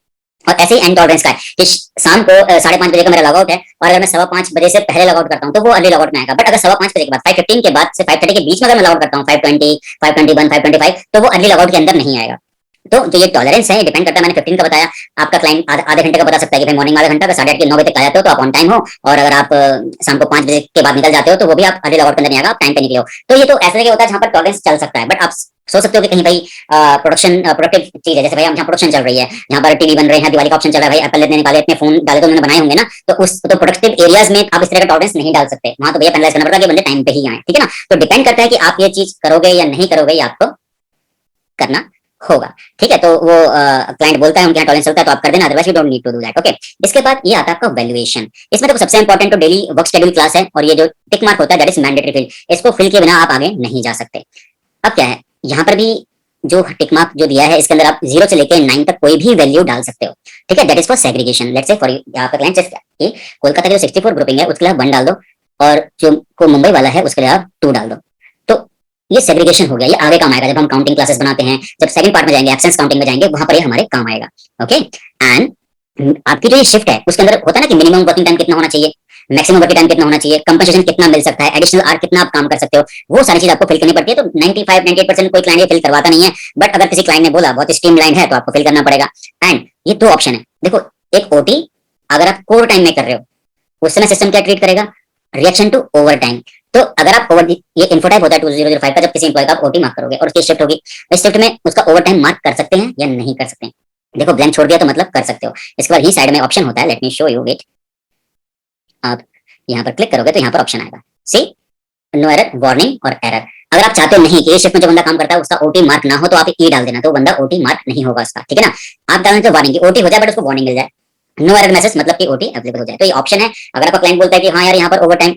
A: और ऐसे ही एंड टॉलरेंस का है कि शाम को 5:30 बजे का मेरा लॉगआउट है, और अगर मैं 5:15 बजे से पहले लॉगआउट करता हूँ तो वो अर्ली लॉगआउट में आएगा। बट अगर 5:15 बजे के बाद 5:15 के बाद से 5:30 के बीच में अगर मैं लॉगआउट करता हूँ, 5:20, 5:21, 5:25, तो वो अर्ली लॉगआउट के अंदर नहीं आएगा। तो जो ये टॉलरेंस है, ये डिपेंड करता है, मैंने 15 का बताया। आपका क्लाइंट आधे घंटे का बता सकता है कि भाई मॉर्निंग में आधा घंटा, अगर 8:30 के 9 बजे तक आ जाते हो तो आप ऑन टाइम हो, और अगर आप शाम को 5 बजे के बाद निकल जाते हो तो वो भी आप अर्ली लॉगआउट के अंदर नहीं आएगा, आप टाइम पे निकले हो। तो ये तो ऐसे होता है जहां पर टॉलरेंस चल सकता है। बट आप सोच सकते हो कि कहीं भाई प्रोडक्शन प्रोडक्टिव चीज है, जैसे भाई हम जहाँ प्रोडक्शन चल रही है, यहाँ पर टीवी बन रहे हैं, दिवाली का ऑप्शन चल रहा है, भाई एप्पल ने निकाले, इतने फोन डाले तो उन्होंने बनाए होंगे ना, तो उस तो प्रोडक्टिव एरियाज में आप इस तरह का टॉलरेंस नहीं डाल सकते, वहां तो भैया पेनलाइज करना पड़ता है कि बंदे टाइम पे ही आए, ठीक है ना। तो डिपेंड करता है कि आप ये चीज करोगे या नहीं करोगे, ये आपको करना होगा, ठीक है। तो वो क्लाइंट बोलता है उनके यहाँ टॉलरेंस चलता है तो आप कर देना, otherwise you don't need to do that. Okay, इसके बाद ये आता है आपका वैल्यूएशन। इसमें देखो सबसे इंपॉर्टेंट तो डेली वर्क शेड्यूल क्लास है, और ये जो टिक मार्क होता है दैट इज मैंडेटरी फील्ड, इसको फिल के बिना आप आगे नहीं जा सकते। अब क्या है, यहाँ पर भी जो टिक मार्क जो दिया है, इसके अंदर आप 0 से लेकर 9 तक कोई भी वैल्यू डाल सकते हो, ठीक है। That is for segregation. Let's से फॉर यहाँ पर क्लाइंट कि कोलकाता की जो 64 ग्रुपिंग है उसके लिए आप 1 डाल दो, और जो को मुंबई वाला है उसके लिए आप 2 डाल दो। तो ये सेग्रीगेशन हो गया, ये आगे काम आएगा जब हम काउंटिंग क्लासेस बनाते हैं, जब सेकंड पार्ट में जाएंगे, एब्सेंस काउंटिंग में जाएंगे, वहां पर ये हमारे काम आएगा। ओके, एंड आपकी जो ये शिफ्ट है उसके अंदर होता है ना कि मिनिमम वर्किंग टाइम कितना होना चाहिए, मैक्सिमम वर्किंग टाइम कितना होना चाहिए, कंपनसेशन कितना मिल सकता है, एडिशनल आर कितना आप काम कर सकते हो, वो सारी चीज आपको फिल करनी पड़ती है। तो 95-98% कोई क्लाइंट फिल करवाता नहीं है, बट अगर किसी क्लाइंट ने बोला बहुत स्ट्रीमलाइन है तो आपको फिल करना पड़ेगा। एंड ये 2 ऑप्शन है, देखो, एक ओटी अगर आप कोर टाइम में कर रहे हो उस समय सिस्टम क्या ट्रीट करेगा, रिएक्शन टू ओवर टाइम। तो अगर आप ओवर, ये इन्फोटाइप होता है 2005 का, जब किसी एम्प्लॉय का आप ओटी मार्क करोगे और उसकी शिफ्ट होगी, इस शिफ्ट में उसका ओवर टाइम मार्क कर सकते हैं या नहीं कर सकते हैं। देखो ब्लैंक छोड़ दिया तो मतलब कर सकते हो। इसके बाद ही साइड में ऑप्शन होता है, let me show you, wait, आप यहाँ पर क्लिक करोगे तो यहाँ पर ऑप्शन आएगा, सी नो एरर, वार्निंग और एरर। अगर आप चाहते हो नहीं कि इस शिफ्ट में जो बंदा काम करता है उसका ओटी मार्क ना हो, तो आप ई डाल देना, तो बंदा ओटी मार्क नहीं होगा उसका, ठीक है ना। आप डालना तो वार्निंग की ओटी हो जाए बट उसको वार्निंग मिल जाए, नो एरर मैसेज मतलब कि ओटी अवेलेबल हो जाए। तो ये ऑप्शन है। अगर आपका क्लाइंट बोलता है कि हाँ यार यहाँ पर ओवर टाइम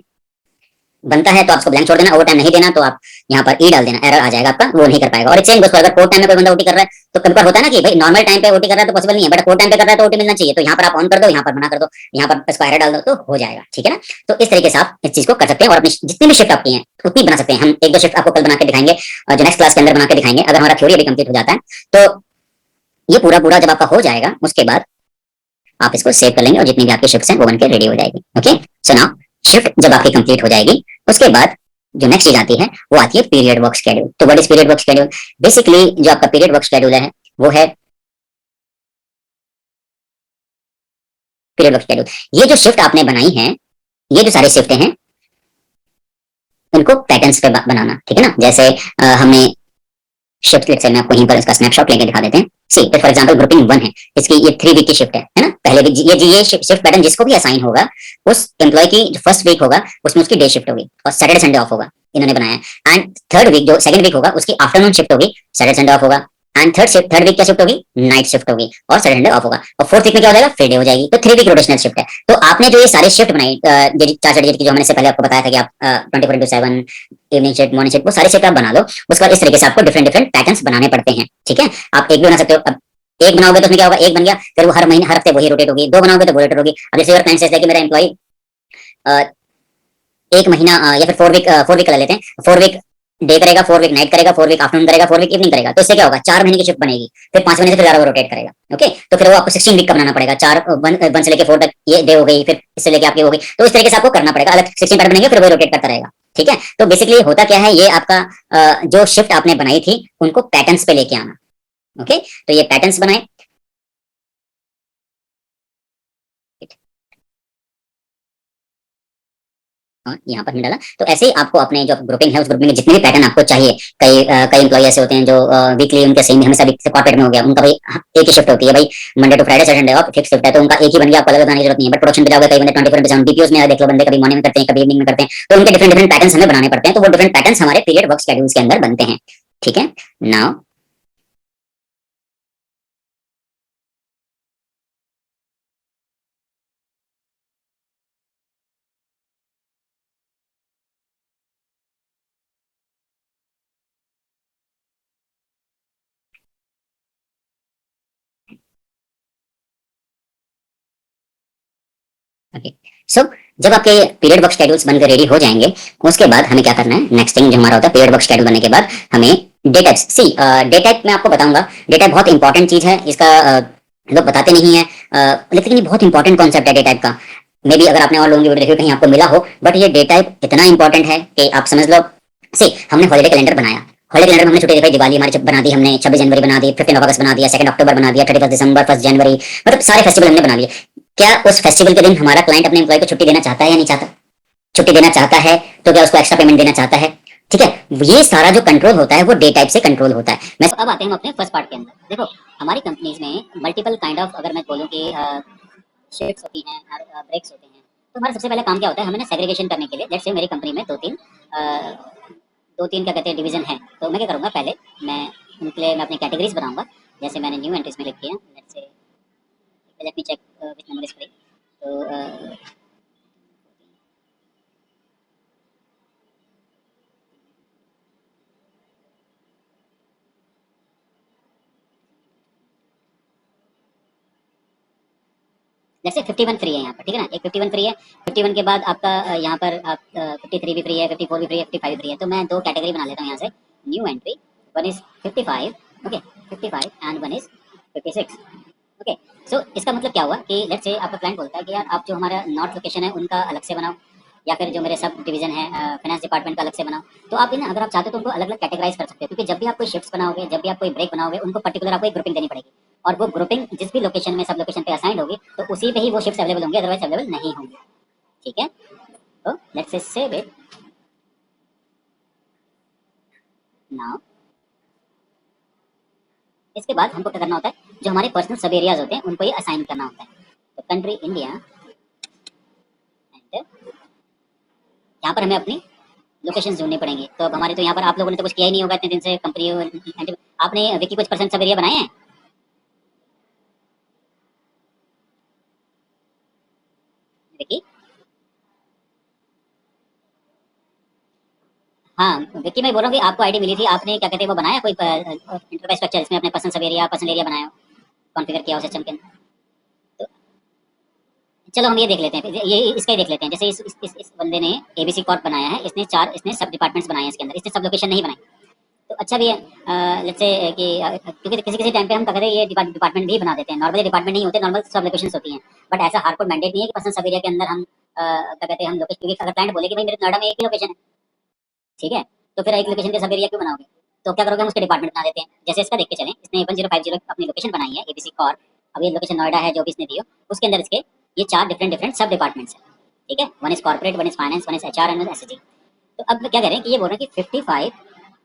A: बनता है तो आपको ब्लैंक छोड़ देना, ओवर टाइम नहीं देना तो आप यहाँ पर ई डाल देना, एरर आ जाएगा आपका, वो नहीं कर पाएगा। और सेम अगर कोर टाइम में कोई बंदा ओटी कर रहा है तो कभी बार होता है ना कि भाई नॉर्मल टाइम पे ओटी कर रहा है तो पॉसिबल नहीं है, बट कोर टाइम पे कर रहा है तो ओटी मिलना चाहिए, तो यहाँ पर आप ऑन कर दो, यहाँ पर मना कर दो, यहाँ पर इसको एरर डाल दो तो हो जाएगा, ठीक है ना। तो इस तरीके से आप इस चीज को कर सकते हैं, और अपनी जितनी भी शिफ्ट आपकी है उतनी बना सकते हैं। हम 1-2 शिफ्ट आपको कल बना के दिखाएंगे, जो नेक्स्ट क्लास के अंदर बना के दिखाएंगे, अगर हमारा थ्योरी अभी कंप्लीट हो जाता है तो ये पूरा पूरा जब आपका हो जाएगा उसके बाद आप इसको सेव कर लेंगे और जितनी भी आपकी शिफ्ट हैं वो बनकर रेडी हो जाएगी। ओके, सो नाउ शिफ्ट जब आपकी कंप्लीट हो जाएगी उसके बाद जो नेक्स्ट चीज आती है वो आती है पीरियड वर्क शेड्यूल। तो what is period work schedule? Basically जो आपका पीरियड वर्क शेड्यूल है वो है पीरियड वर्क शेड्यूल। ये जो शिफ्ट आपने बनाई है, ये जो सारी शिफ्टें हैं उनको पैटर्न्स पे बनाना, ठीक है ना। जैसे हमने शिफ्ट लेट से मैं आपको यहीं पर इसका स्नैपशॉट लेके दिखा देते हैं। सी फॉर एग्जांपल ग्रुपिंग 1 है, इसकी ये 3 वीक की शिफ्ट है ना। पहले वीक ये शिफ्ट पैटर्न जिसको भी असाइन होगा उस एम्प्लॉय की जो फर्स्ट वीक होगा उसमें उसकी डे शिफ्ट होगी और सैटरडे संडे ऑफ होगा, इन्होंने बनाया है। एंड थर्ड वीक जो सेकंड वीक होगा उसकी आफ्टरनून शिफ्ट होगी, सैटरडे संडे ऑफ होगा। एंड थर्ड वीक क्या शिफ्ट होगी? नाइट शिफ्ट होगी और सैटरडे संडे ऑफ होगा। और फोर्थ वीक में क्या हो जाएगा? फ्राइडे हो जाएगी। तो 3 वीक रोटेशनल शिफ्ट है। तो आपने जो ये सारे शिफ्ट बनाई चार डिजिट की, जो मैंने से पहले आपको बताया था कि आप 24/7 इवनिंग शिफ्ट मॉर्निंग शिफ्ट, वो सारे शिफ्ट आप बना लो। उसके बाद इस तरीके से आपको डिफरेंट डिफरेंट पैटर्न्स बनाने पड़ते हैं, ठीक है। आप एक भी बना सकते हो। अब एक बनाओगे तो उसमें क्या होगा? एक बन गया, फिर वो हर महीने हर हफ्ते वही रोटेट होगी। दो बनाओगे तो वो रोटेट होगी। अब जैसे अगर क्लाइंट से कि मेरा एम्प्लॉय एक महीना या फिर 4 वीक कर लेते हैं। 4 वीक डे करेगा, 4 वीक नाइट करेगा, 4 वीक आफ्टरनून करेगा, 4 वीक इवनिंग करेगा। तो इससे क्या होगा? 4 महीने की शिफ्ट बनेगी। फिर 5 महीने से फिर वो रोटेट करेगा। ओके, तो फिर वो आपको 16 वीक का बनाना पड़ेगा। 1 से लेके 4 तक ये डे हो गई, फिर इससे लेके आपकी हो गई। तो इस तरीके से आपको करना पड़ेगा। अलग 16 पैटर्न बनेंगे, फिर वो रोटेट करता रहेगा, ठीक है। तो बेसिकली होता क्या है, ये आपका जो शिफ्ट आपने बनाई थी उनको पैटर्न्स पे लेके आना। ओके, तो ये पैटर्न्स बनाए। हाँ, यहाँ पर हमने डाला। तो ऐसे ही आपको अपने जो ग्रुपिंग है उस ग्रुपिंग में जितने भी पैटर्न आपको चाहिए, कई एम्प्लॉय ऐसे होते हैं जो वीकली उनके सेम हमेशा कॉर्पोरेट में हो गया, उनका भाई एक ही शिफ्ट होती है भाई, Monday to Friday Saturday off fix shift है, तो उनका एक ही बन गया, आपको अलग बनाने की जरूरत नहीं है। बट प्रोडक्शन पे जाओगे, कई बंदे 24/7 डीपीओस में देख लो, बंदे कभी मॉर्निंग में करते हैं, कभी इवनिंग में करते हैं, तो उनके डिफरेंट डिफरेंट पैटर्न हमें बनाने पड़ते हैं। तो वो डिफरेंट पैटर्न हमारे पीरियड वर्क शेड्यूल्स के अंदर बनते हैं, ठीक है। नाउ ओके, सो जब आपके पीरियड वर्क शेड्यूल्स बनकर रेडी हो जाएंगे उसके बाद हमें क्या करना है? नेक्स्ट थिंग जो हमारा होता है पीरियड वर्क शेड्यूल बनने के बाद हमें डे टाइप्स। सी डे टाइप मैं आपको बताऊंगा। डे टाइप बहुत इंपॉर्टेंट चीज है, इसका लोग बताते नहीं है, लेकिन ये बहुत इंपॉर्टेंट कॉन्सेप्ट है डे टाइप का। मे बी अगर आपने और लोगों की वीडियो देखी कहीं आपको मिला हो, बट ये डे टाइप इतना इंपॉर्टेंट है कि आप समझ लो। सी हमने हॉलिडे कैलेंडर बनाया, हॉलिडे कैलेंडर में हमने छुट्टी दिखाई, दिवाली हमारी बना दी हमने, 26 जनवरी बना दी, 15 अगस्त बना दिया, 2 अक्टूबर बना दिया, 31 दिसंबर, 1 जनवरी, मतलब सारे फेस्टिवल हमने बना लिए। क्या उस फेस्टिवल के दिन हमारा क्लाइंट अपने एम्प्लॉय को छुट्टी देना चाहता है या नहीं चाहता? छुट्टी देना चाहता है तो क्या उसको एक्स्ट्रा पेमेंट देना चाहता है? ठीक है, ये सारा जो कंट्रोल होता है वो डे टाइप से कंट्रोल होता है। मैं अब आते हैं हम अपने फर्स्ट पार्ट के अंदर। देखो हमारी कंपनीज में मल्टीपल काइंड ऑफ, अगर मैं बोलूँ कि शिफ्ट्स होती हैं और ब्रेक्स होते हैं, तो हमारा सबसे पहले काम क्या होता है? हमें ना सेग्रीगेशन करने के लिए, जैसे मेरी कंपनी में दो तीन क्या कहते हैं डिवीजन है, तो मैं क्या करूँगा? पहले मैं उनके लिए मैं अपनी कैटेगरीज बनाऊंगा। जैसे मैंने न्यू एंट्रीज में लिख दिया, let's say let me check which number is free. तो जैसे 51 फ्री है यहाँ पर, ठीक है ना। एक 51 फ्री है, 51 के बाद आपका यहाँ पर आप 53 भी फ्री है, 54 भी फ्री है, 55 फ्री है। तो मैं दो कैटेगरी बना लेता हूँ यहाँ से, new entry, one is 55, okay 55 and one is 56। Okay, so इसका मतलब क्या हुआ कि लेट्स से आपका क्लाइंट बोलता है कि यार आप जो हमारा नॉर्थ लोकेशन है उनका अलग से बनाओ, या फिर जो मेरे सब डिवीजन है फाइनेंस डिपार्टमेंट का अलग से बनाओ। तो आप इन अगर आप चाहते हो तो उनको अलग अलग कैटेगराइज कर सकते हो, क्योंकि जब भी आप कोई शिफ्ट्स बनाओगे, जब भी आप कोई ब्रेक बनाओगे, उनको पर्टिकुलर आपको एक ग्रुपिंग देनी पड़ेगी। और वो ग्रुपिंग जिस भी लोकेशन में सब लोकेशन पे असाइंड होगी तो उसी पे ही वो शिफ्ट्स अवेलेबल होंगे, अदरवाइज अवेलेबल नहीं होंगे, ठीक है। तो let's say save it now. इसके बाद हमको क्या करना होता है? जो हमारे पर्सनल सब एरियाज होते हैं उनको ये असाइन करना होता है। तो कंट्री इंडिया, एंड यहाँ पर हमें अपनी लोकेशन ढूंढनी पड़ेंगी। तो अब हमारे तो यहाँ पर आप लोगों ने तो कुछ किया ही नहीं होगा इतने दिन से कंपनी। आपने विकी कुछ परसेंट सब एरिया बनाए हैं? विकी, हाँ विक्की, मैं बोल रहा हूँ कि आपको आईडी मिली थी, आपने क्या कहते हैं वो बनाया कोई इंटरफेस स्ट्रक्चर इसमें अपने पर्सनल एरिया बनाया हो, कॉन्फ़िगर किया हो सिस्टम के अंदर? तो चलो हम ये देख लेते हैं, ये इसका ही देख लेते हैं। जैसे इस बंदे ने एबीसी कॉर्प बनाया है, इसने सब डिपार्टमेंट्स बनाए हैं इसके अंदर, इसने सब लोकेशन नहीं बनाई। तो अच्छा भी है। लेट्स से कि क्योंकि किसी किसी टाइम पे हम क्या करते हैं, ये डिपार्टमेंट भी बना देते हैं। नॉर्मली डिपार्टमेंट नहीं होते, नॉर्मल सब लोकेशंस होती हैं, बट ऐसा हार्डकोर मैंडेट नहीं है कि पर्सनल सब एरिया के अंदर हम क्या कहते हैं हम लोकेशन, क्योंकि अगर क्लाइंट बोले कि भाई मेरे नोएडा में एक ही लोकेशन है, ठीक है, तो फिर एक लोकेशन के सब एरिया क्यों बनाओगे? तो क्या करोगे, हम उसके डिपार्टमेंट बना देते हैं। जैसे इसका देख के चलें, इसने 1050 अपनी लोकेशन बनाई है, एबीसी कॉर। अब ये लोकेशन नोएडा है जो भी इसने दी हो, उसके अंदर इसके ये 4 डिफरेंट डिफरेंट सब डिपार्टमेंट्स हैं, ठीक है। One is corporate, one is finance, one is HR and SSG. तो अब क्या करें कि ये बोल रहे हैं कि 55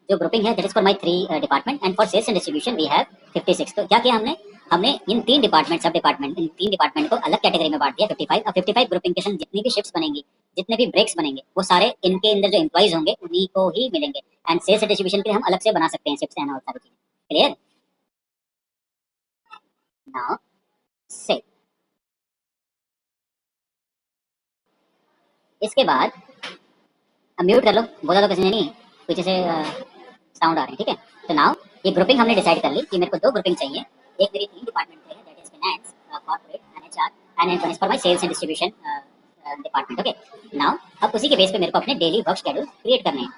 A: जो ग्रुपिंग है that is for my 3 department, and for sales and distribution we have 56। तो क्या किया हमने, हमने इन 3 डिपार्टमेंट सब डिपार्टमेंट इन 3 डिपार्टमेंट को अलग कैटेगरी में बांट दिया 55। अब 55 ग्रुपिंग के संग जितनी भी शिफ्ट्स बनेंगी, जितने भी ब्रेक्स बनेंगे, वो सारे इनके अंदर जो एम्प्लॉइज होंगे उन्हीं को ही मिलेंगे। एंड सेल्स एंड डिस्ट्रीब्यूशन के लिए हम अलग से बना सकते हैं शिफ्ट्स एंड और सारी चीजें। क्लियर? नाउ से इसके बाद अब म्यूट कर लो, बोला तो किसी ने नहीं, पीछे से साउंड आ रहे हैं, ठीक है। तो नाउ ये ग्रुपिंग हमने डिसाइड कर ली कि मेरे को 2 ग्रुपिंग चाहिए। एक मेरी 3 डिपार्टमेंट पे है, that is finance, corporate and HR, and one is for my sales and distribution department. Okay, now अब उसी के बेस पे मेरे को अपने डेली वर्क शेड्यूल क्रिएट करने हैं।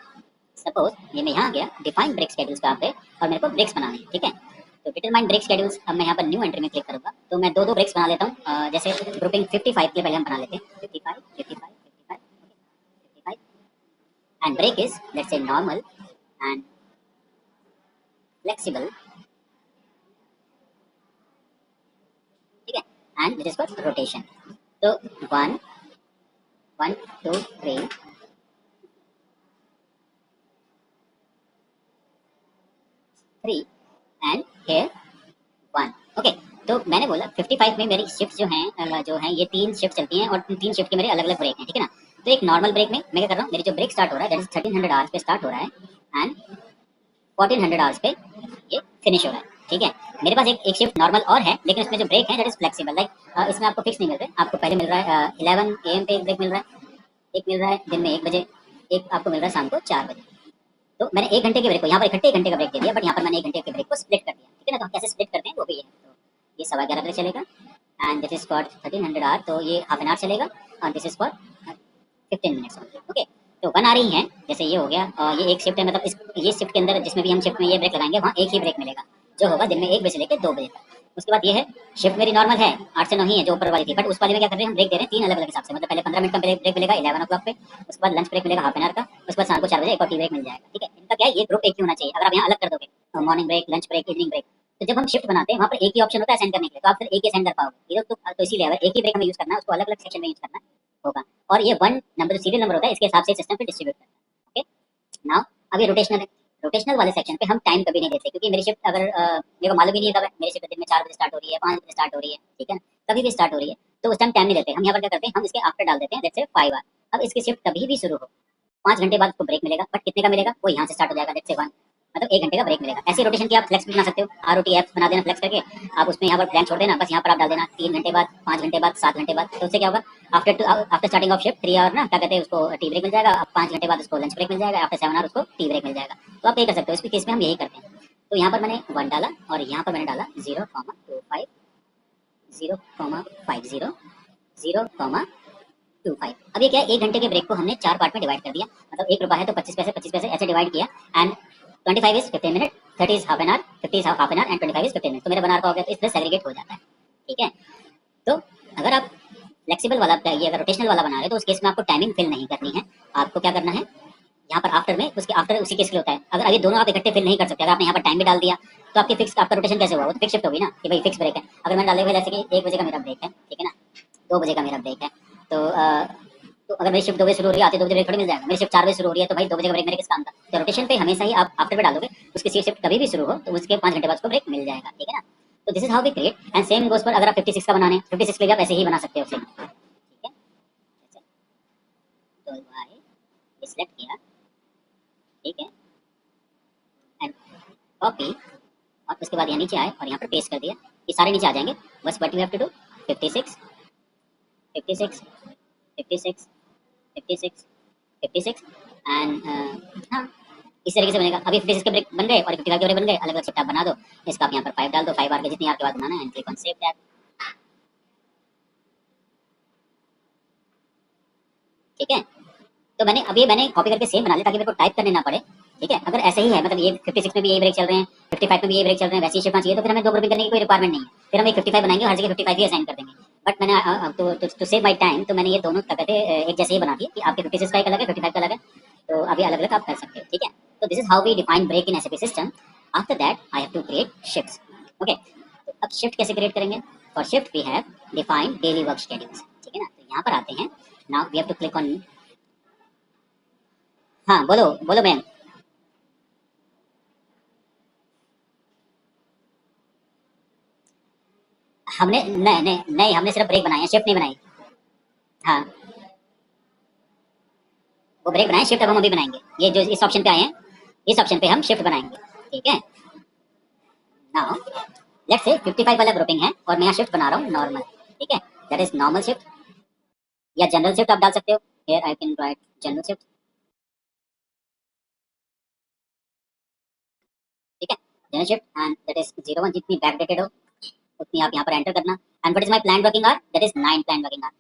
A: सपोज ये मैं यहाँ गया डिफाइन ब्रेक शेड्यूल्स पे पे, और मेरे को ब्रेक्स बनाने हैं, ठीक है। तो डिटरमाइन ब्रेक शेड्यूल्स, अब मैं यहाँ पर न्यू एंट्री में क्लिक करूंगा, तो मैं दो दो ब्रेक्स बना लेता हूँ। जैसे ग्रुपिंग 55 के लिए पहले हम बना लेते हैं 55 55 55 55, and break is let's say normal and flexible, ठीक है, and this is for rotation. तो 1 1 2 3 3 and here 1। ओके, तो मैंने बोला 55 में मेरी शिफ्ट जो हैं ये 3 शिफ्ट चलती हैं, और 3 शिफ्ट के मेरे अलग अलग ब्रेक हैं, ठीक है ना। तो एक नॉर्मल ब्रेक में मैं क्या कर रहा हूँ, मेरी जो ब्रेक स्टार्ट हो रहा है दैट इज 1300 आवर्स पे स्टार्ट हो रहा है, एंड 1400 आवर्स पे ये फिनिश हो रहा है, ठीक है। मेरे पास एक शिफ्ट नॉर्मल और है, लेकिन उसमें जो ब्रेक है दैट इज फ्लेक्सिबल, लाइक इसमें आपको फिक्स नहीं मिल रहा है। आपको पहले मिल रहा है 11 AM पे एक ब्रेक मिल रहा है, एक मिल रहा है दिन में 1 बजे, एक आपको मिल रहा है शाम को 4 बजे। तो मैंने 1 घंटे के ब्रेक को यहाँ पर इकट्ठे 1 घंटे का ब्रेक दे दिया, बट यहाँ पर मैंने 1 घंटे के ब्रेक को स्प्लिट कर दिया, ठीक है ना। तो हम कैसे स्प्लिट करते हैं वो भी है। तो ये 11:15 बजे चलेगा, and this is for 1300 hour, तो ये हाफ एन आवर चलेगा, और this is for 15 minutes. Okay, तो 1 आ रही है, जैसे ये हो गया, और ये एक शिफ्ट है, मतलब ये शिफ्ट के अंदर जिसमें भी हम शिफ्ट में ये ब्रेक लगाएंगे वहाँ एक ही ब्रेक मिलेगा, जो होगा दिन में 1 बजे से लेकर 2 बजे तक। उसके बाद ये है शिफ्ट मेरी नॉर्मल है 8 से 9 ही है जो ऊपर वाली थी, बट उस वाले में क्या कर रहे हैं हम, ब्रेक दे रहे हैं 3 अलग अलग हिसाब से। मतलब पहले 15 मिनट का ब्रेक मिलेगा 11 o'clock पे, उसके बाद लंच ब्रेक मिलेगा हाफ एन आवर का, उसके बाद शाम को 4 बजे एक और टी ब्रेक मिल जाएगा, ठीक है। इनका क्या है, ये ग्रुप एक ही होना चाहिए। अगर आप यहाँ अलग कर दोगे morning break, lunch break, evening break, तो जब हम शिफ्ट बनाते हैं वहाँ पर एक ही ऑप्शन होता है सेंड करने के लिए, तो आप फिर एक ही सेंड कर पाओगे। ये तो इसीलिए अगर एक ही ब्रेक हमें यूज करना है, उसको अलग अलग सेक्शन में यूज करना होगा, और ये 1 नंबर जो सीरियल नंबर होता है इसके हिसाब से सिस्टम पे डिस्ट्रीब्यूट करना है। ओके, नाउ अब ये रोटेशनल है। रोटेशनल वाले सेक्शन पे हम टाइम कभी नहीं देते, क्योंकि मेरी शिफ्ट अगर मेरे को मालूम ही नहीं है कब है, मेरी शिफ्ट दिन में 4 बजे स्टार्ट हो रही है, 5 बजे स्टार्ट हो रही है, ठीक है ना, कभी भी स्टार्ट हो रही है, तो उस टाइम टाइम नहीं देते। हम यहाँ पर क्या करते हैं, हम इसके आफ्टर डाल देते हैं, जैसे 5 आवर। अब इसकी शिफ्ट कभी भी शुरू हो, 5 घंटे बाद उसको ब्रेक मिलेगा, बट कितने का मिलेगा, वो यहाँ से स्टार्ट हो जाएगा, जैसे 1, मतलब 1 घंटे का ब्रेक मिलेगा। ऐसी रोटेशन की आप फ्लेक्स भी बना सकते हो, ROT ऐप बना देना फ्लेक्स करके, आप उसमें यहाँ पर ब्लैंक छोड़ देना, बस यहाँ पर आप डाल देना 3 घंटे बाद, 5 घंटे बाद, 7 घंटे बाद। तो उससे क्या होगा, after starting of shift 3 hour ना क्या कहते हैं उसको टी ब्रेक मिल जाएगा, अब 5 घंटे बाद उसको लंच ब्रेक मिल जाएगा, आफ्टर 7 आवर उसको टी ब्रेक मिल जाएगा। तो आप ये कर सकते हो, इसके केस में हम यही करते हैं। तो यहाँ पर मैंने 1 डाला, और यहाँ पर मैंने डाला 0,25 0,50 0,25। अब ये क्या है, 1 घंटे के ब्रेक को हमने 4 पार्ट में डिवाइड कर दिया, मतलब 1 रुपया है तो 25 पैसे 25 पैसे ऐसे डिवाइड किया, and 25 is 15 minute, 30 is half an our, 50 is half an our, and 25 is 15 minute. तो मेरा बनार का हो गया, तो इस तरह सेग्रीगेट हो जाता है, ठीक है। तो अगर आप फ्लेक्सिबल वाला ये अगर रोटेशनल वाला बना रहे हो, तो उस केस में आपको टाइमिंग फिल नहीं करनी है। आपको क्या करना है, यहाँ पर आफ्टर में उसके आफ्टर उसी केस के लिए होता है। अगर अभी दोनों आप इकट्ठे फिल नहीं कर सकते, अगर आपने यहाँ पर टाइम भी डाल दिया, तो आपकी फिक्स आपका रोटेशन कैसे हुआ, वो तो फिक्स शिफ्ट होगी ना, कि भाई फिक्स ब्रेक है। अगर मैंने डाले हुए जैसे कि 1 बजे का मेरा ब्रेक है, ठीक है ना, 2 बजे का मेरा ब्रेक है, तो तो अगर मेरी शिफ्ट 2 बजे शुरू हो रही है, आते 2 बजे ब्रेक थोड़ी मिल जाएगा। मेरी शिफ्ट 4 बजे शुरू हो रही है, तो भाई 2 बजे का ब्रेक मेरे किस काम का। तो रोटेशन पे हमेशा ही आप आफ्टर पे डालोगे, उसकी शिफ्ट कभी भी शुरू हो तो उसके 5 घंटे बाद उसको ब्रेक मिल जाएगा, ठीक है ना। तो this is how we create, and same goes पर अगर आप 56 का बनाने 56 के लिए आप ऐसे ही बना सकते हो सेम, ठीक है। तो भाई सिलेक्ट किया, ठीक है, एंड कॉपी, और उसके बाद यहाँ नीचे आए और यहाँ पर पेस्ट कर दिया, ये सारे नीचे आ जाएंगे। बस what you have to do, 56 56 56 56 56 and हाँ, इस तरीके से बनेगा। अभी 56 के ब्रेक बन गए और 55 के ब्रेक बन गए, अलग अलग शिफ्ट आप बना दो। इसका आप यहाँ पर 5 डाल दो, 5 आर के जितनी आर के बाद बनाना है, and click on save that, ठीक है। तो मैंने कॉपी करके सेम बना लिया ताकि मेरे को टाइप करने ना पड़े। ठीक है, अगर ऐसे ही है मतलब ये 56 में भी यही ब्रेक चल रहे हैं, 55 में भी यही ब्रेक चल रहे हैं, वैसी शिफ्ट चाहिए तो फिर हमें दो ग्रुपिंग करने की कोई रिक्वायरमेंट नहीं है, फिर हम एक 55 बनाएंगे और हर जगह 55 ही असाइन कर देंगे। बट मैंने टू सेव माई टाइम तो मैंने ये दोनों क्या कहते हैं एक जैसे ही बना दिए कि आपके 56 का एक अलग है, 55 का अलग है, तो अभी अलग अलग आप कर सकते हो। ठीक है, तो this is how we define break in SAP system. After that I have to create shifts. Okay, तो अब शिफ्ट कैसे क्रिएट करेंगे? For shift we have defined daily work schedules. ठीक है ना, तो यहाँ पर आते हैं। Now we have to click on. हाँ बोलो बोलो मैम। हमने नहीं नहीं नहीं, हमने सिर्फ ब्रेक बनाई है, शिफ्ट नहीं बनाई। हाँ, वो ब्रेक बनाए, शिफ्ट अब हम अभी बनाएंगे। ये जो इस ऑप्शन पे आए हैं, इस ऑप्शन पे हम शिफ्ट बनाएंगे। ठीक है, नाउ लेट्स से 55 वाला ग्रुपिंग है और मैं यहाँ शिफ्ट बना रहा हूँ नॉर्मल। ठीक है, दैट इज नॉर्मल शिफ्ट या जनरल शिफ्ट आप डाल सकते हो। Here I can write general shift. ठीक है, general shift and that is 01, जितनी बैकडेटेड हो उतनी आप यहाँ पर एंटर करना। And what is my plan working our? That is 9 plan working our.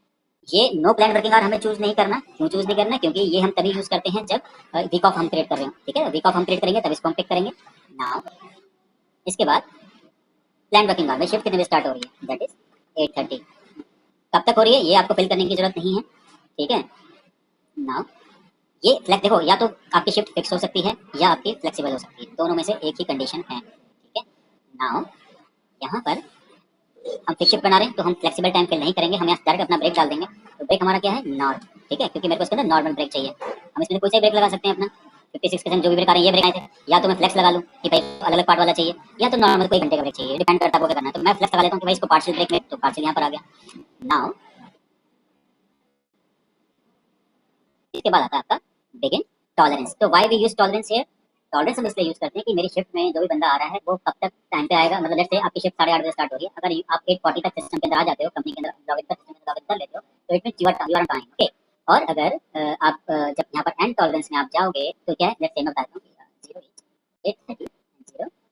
A: ये नो प्लान वर्किंग आवर हमें चूज नहीं करना। क्यों चूज नहीं करना? क्योंकि ये हम तभी यूज करते हैं जब वीक ऑफ हम क्रिएट कर रहे हो। ठीक है, वीक ऑफ हम क्रिएट करेंगे तब इसको हम पिक करेंगे। नाउ इसके बाद प्लान वर्किंग आवर में शिफ्ट कितने बजे स्टार्ट हो रही है? That is 8:30। कब तक हो रही है ये आपको फिल करने की जरूरत नहीं है। ठीक है, नाउ ये फ्लेक्स देखो, या तो आपकी शिफ्ट फिक्स हो सकती है या आपकी फ्लेक्सिबल हो सकती है, दोनों में से एक ही कंडीशन है। ठीक है, नाउ यहाँ पर हम फिक्स शिफ्ट बना रहे हैं तो हम फ्लेक्सिबल टाइम फिल नहीं करेंगे, हम यहाँ डायरेक्ट अपना ब्रेक डाल देंगे। तो ब्रेक हमारा क्या है? नॉर्म। ठीक है, क्योंकि मेरे को इसके अंदर नॉर्मल ब्रेक चाहिए। हम इसमें कोई सा ब्रेक लगा सकते हैं अपना 56% जो भी ब्रेक आ रहे हैं ये ब्रेक आए थे, या तो मैं फ्लेक्स लगा लूँ कि भाई अलग अलग पार्ट वाला चाहिए, या तो नॉर्मल कोई घंटे का ब्रेक चाहिए, डिपेंड करता है आपको क्या करना है। तो मैं फ्लेक्स लगा लेता हूँ कि भाई इसको पार्शियल ब्रेक में, तो पार्शियल यहाँ पर आ गया। नाउ इसके बाद आता है आपका बिगिन टॉलरेंस। तो why we use tolerance here? Tolerance हम इसलिए यूज करते हैं कि मेरी शिफ्ट में जो भी बंदा आ रहा है वो कब तक टाइम पे आएगा। मतलब लेट्स से आपकी शिफ्ट 8:30 बजे स्टार्ट हो रही है, अगर आप 8:40 तक सिस्टम के अंदर आ जाते हो, कंपनी के अंदर लॉगिन कर सिस्टम में लॉगिन कर लेते हो, तो it means you are on time. Okay, और अगर आप जब यहाँ पर एंड टॉलरेंस में आप जाओगे तो क्या है? लेट्स से मैं बताता हूँ 08:30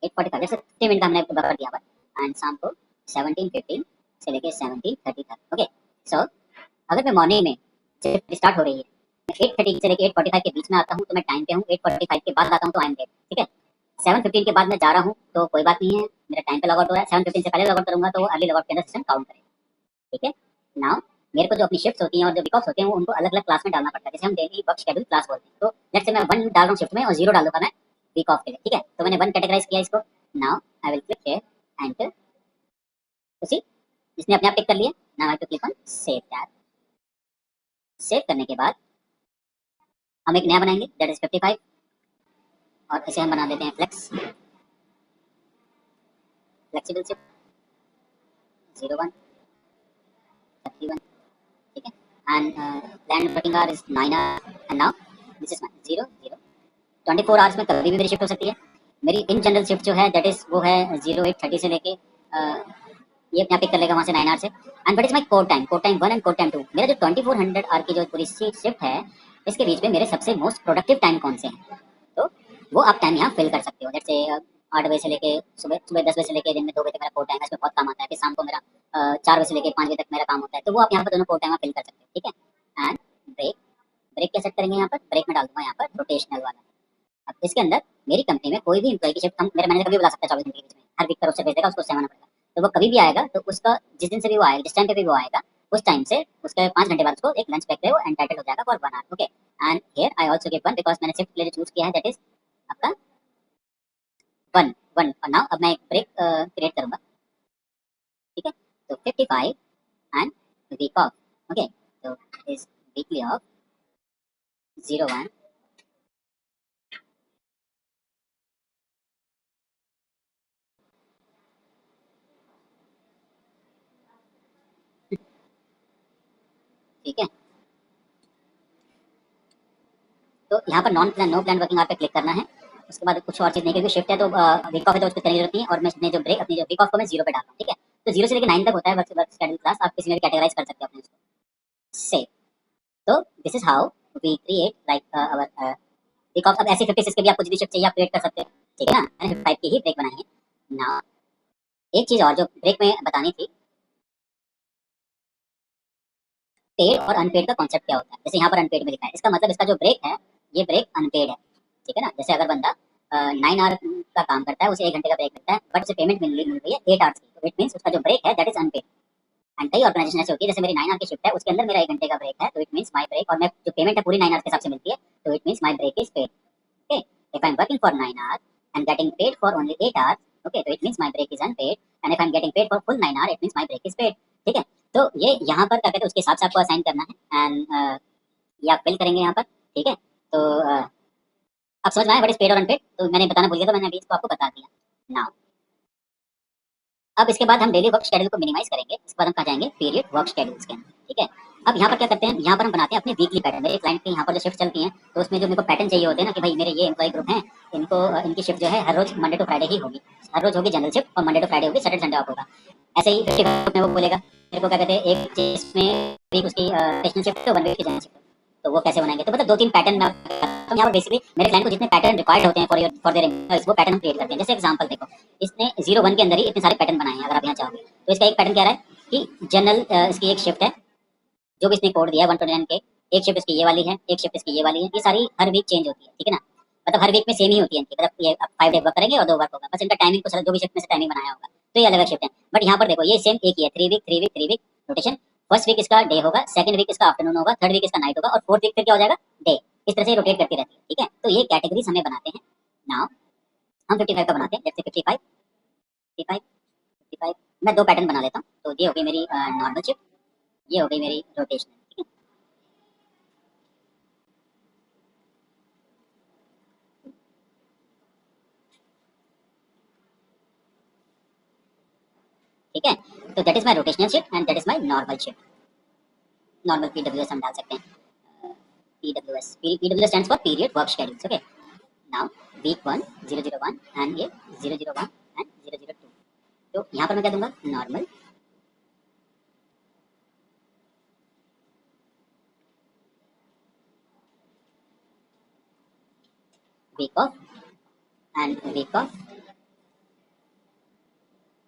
A: 08:45 जैसे 50 मिनट का हमने बफर दिया हुआ एंड शाम को 17:15 से लेके 17:30 तक। ओके, सो अगर मैं मॉर्निंग में शिफ्ट स्टार्ट हो रही है 8:30 से लेके 8:45 के बीच में आता हूँ तो मैं टाइम पे हूँ। 8:45 के बाद आता हूँ तो आई एम लेट। ठीक है, 7:15 के बाद मैं जा रहा हूँ तो कोई बात नहीं है, मेरा टाइम पे लॉग आउट हो रहा है। 7:15 से पहले लॉग आउट करूंगा तो अर्ली लॉग आउट के अंदर सिस्टम काउंट करेगा। ठीक है, नाउ मेरे को जो अपनी शिफ्ट्स होती हैं और जो वीक ऑफ्स होते हैं वो उनको अलग अलग क्लास में डालना पड़ता है, जैसे हम डेली वर्क शेड्यूल क्लास बोलते हैं। तो लेट्स से मैं 1 डाल रहा हूँ शिफ्ट में और 0 डालूंगा मैं वीक ऑफ के लिए। ठीक है, तो मैंने 1 कैटेगराइज किया इसको। Now I will click here enter to see, इसने अपने आप पिक कर लिया। Now I have to click on save that. Save करने के बाद हम एक नया बनाएंगे दैट इज 55 और इसे हम बना देते हैं फ्लेक्स, फ्लेक्सिबल शिफ्ट 01 31। ठीक है, and plan working our is 9 our and now this is my 0 24 hours में कभी भी मेरी शिफ्ट हो सकती है। मेरी इन जनरल शिफ्ट जो है दैट इज वो है 08:30 से लेके ये अपने आप पिक कर लेगा वहाँ से 9 आवर से। And what is my core time? Core time 1 and core time 2। मेरा जो 2400 आवर की जो पूरी शिफ्ट है इसके बीच में मेरे सबसे मोस्ट प्रोडक्टिव टाइम कौन से हैं, तो वो आप टाइम यहाँ फिल कर सकते हो। जैसे 8 बजे से लेके सुबह सुबह 10 बजे से लेके दिन में 2 बजे तक मेरा कोर टाइम है, इसमें बहुत काम आता है। फिर शाम को मेरा 4 बजे से लेके 5 बजे तक मेरा काम होता है, तो वो आप यहाँ पर दोनों कोर टाइम फिल कर सकते हो। ठीक है, एंड ब्रेक, ब्रेक क्या सेट करेंगे यहाँ पर? ब्रेक में डाल दूंगा यहाँ पर रोटेशनल वाला। अब इसके अंदर मेरी कंपनी में कोई भी एम्प्लॉय की शिफ्ट हम मेरा मैनेजर कभी बुला सकता है 24 घंटे के बीच में, हर वीक का रोस्टर भेज देगा, उसको सेवन आना पड़ेगा। तो वो कभी भी आएगा तो उसका जिस दिन से भी वो आएगा, जिस टाइम पे भी वो आएगा, उस टाइम से उसके 5 घंटे बाद उसको एक लंच ब्रेक पे वो एंटाइटल हो जाएगा for 1 hour. Okay, and here I also give 1 because मैंने शिफ्ट के लिए चूज किया है दैट इज आपका 1 1। और नाउ अब मैं एक ब्रेक क्रिएट करूंगा। ठीक है, तो 55 एंड वीक ऑफ। ओके, तो इज वीकली ऑफ 01। ठीक है, तो यहाँ पर non plan no plan working hour पे क्लिक करना है। उसके बाद कुछ और चीज़ नहीं, क्योंकि शिफ्ट है तो वीक ऑफ है तो उसको करने की जरूरत नहीं है। और मैं अपने जो ब्रेक अपनी जो वीक ऑफ को मैं 0 पे डाल रहा हूँ। ठीक है, तो 0 से लेकर 9 तक होता है वर्क शेड्यूल क्लास, आप किसी में भी कैटेगराइज कर सकते हो अपने उसको से। तो this is how we create like our week off. अब ऐसे 56 के भी आपको जितनी शिफ्ट चाहिए आप क्रिएट कर सकते हो। ठीक है ना, मैंने 55 की ही ब्रेक बनाई है। ना एक चीज़ और जो ब्रेक में बतानी थी, पेड और अनपेड का कॉन्सेप्ट क्या होता है। जैसे यहाँ पर अनपेड में लिखा है, इसका मतलब इसका जो ब्रेक है ये ब्रेक अनपेड है। ठीक है ना। जैसे अगर बंदा 9 आवर का काम करता है, उसे 1 घंटे का ब्रेक मिलता है, बट उसे पेमेंट मिल रही है 8 आवर्स की, तो इट मीन्स उसका जो ब्रेक है दैट इज अनपेड। एंड कई ऑर्गेनाइजेशन ऐसे होती है, जैसे मेरी 9 आवर की शिफ्ट है, उसके अंदर मेरा 1 घंटे का ब्रेक है, तो इट मीन्स माई ब्रेक, और मैं जो पेमेंट है पूरी 9 आवर्स के हिसाब से मिलती है, तो it means my break is paid. Okay, if I am working for 9 hours and getting paid for only 8 hours, okay, तो it means my break is unpaid. And if I am getting paid for full 9 hour, it means my break is paid. ठीक है, तो ये यहाँ पर क्या कहते हैं, उसके हिसाब से आपको असाइन करना है, एंड ये आप फिल करेंगे यहाँ पर। ठीक है, तो अब समझ में आया व्हाट इज पेड और अनपेड, तो मैंने बताना भूल गया, तो मैंने अभी इसको आपको बता दिया। नाउ अब इसके बाद हम डेली वर्क शेड्यूल को मिनिमाइज करेंगे, इसके बाद हम कहाँ जाएंगे, पीरियड वर्क शेड्यूल्स के अंदर। ठीक है, अब यहाँ पर क्या करते हैं, यहाँ पर हम बनाते हैं अपने वीकली पैटर्न। मेरे क्लाइंट के यहाँ पर जो शिफ्ट चलती हैं, तो उसमें जो मेरे को पैटर्न चाहिए होते हैं ना, कि भाई मेरे ये एम्प्लॉय ग्रुप हैं, इनको इनकी शिफ्ट जो है हर रोज मंडे टू फ्राइडे ही होगी, हर रोज होगी जनरल शिफ्ट, और मंडे टू फ्राइडे होगी, सैटरडे संडे ऑफ होगा। ऐसे ही 50 में वो बोलेगा मेरे को क्या कहते हैं, एक चीज में वीक उसकी रोटेशनल शिफ्ट, 1 वीक की जनरल शिफ्ट, तो वो कैसे बनाएंगे, तो मतलब 2-3 पैटर्न मैं तो यहाँ पर बेसिकली मेरे क्लाइंट को जितने पैटर्न रिक्वायर्ड होते हैं फॉर देयर एम्प्लॉइज, वो पैटर्न हम क्रिएट करते हैं। जैसे एग्जांपल देखो, इसने 01 के अंदर ही इतने सारे पैटर्न बनाए हैं, अगर आप यहाँ चाहोगे तो इसका एक पैटर्न क्या रहा है कि जनरल इसकी एक शिफ्ट है, जो भी इसने कोड दिया है 129 के, एक शिफ्ट इसकी ये वाली है, एक शिफ्ट इसकी ये वाली है, ये सारी हर वीक चेंज होती है। ठीक है ना, मतलब हर वीक में सेम ही होती है इनकी, मतलब ये 5 डे वर्क करेंगे और 2 वर्क होगा, बस इनका टाइमिंग कुछ अलग, जो भी शिफ्ट में से टाइमिंग बनाया होगा, तो ये अलग अलग शिफ्ट है। बट यहाँ पर देखो ये सेम एक ही है, 3 वीक रोटेशन। फर्स्ट वीक इसका डे होगा, सेकंड वीक इसका आफ्टरनून होगा, थर्ड वीक इसका नाइट होगा, और फोर्थ वीक फिर क्या हो जाएगा, डे। इस तरह से रोटेट करती रहती है। ठीक है, तो ये कैटेगरीज हमें बनाते हैं। नाउ हम 55 का बनाते हैं, जैसे 55 55 55, मैं 2 पैटर्न बना लेता हूँ, तो ये हो गई मेरी नॉर्मल शिफ्ट, ये हो गई मेरी रोटेशनल। ठीक है, ठीक है, तो that is my rotational shift and that is my normal shift. Normal PWS हम डाल सकते हैं, PWS stands for period work schedules. Okay, now week 1 001 and ये 001 एंड 002, तो यहाँ पर मैं क्या दूंगा, normal week off and week off.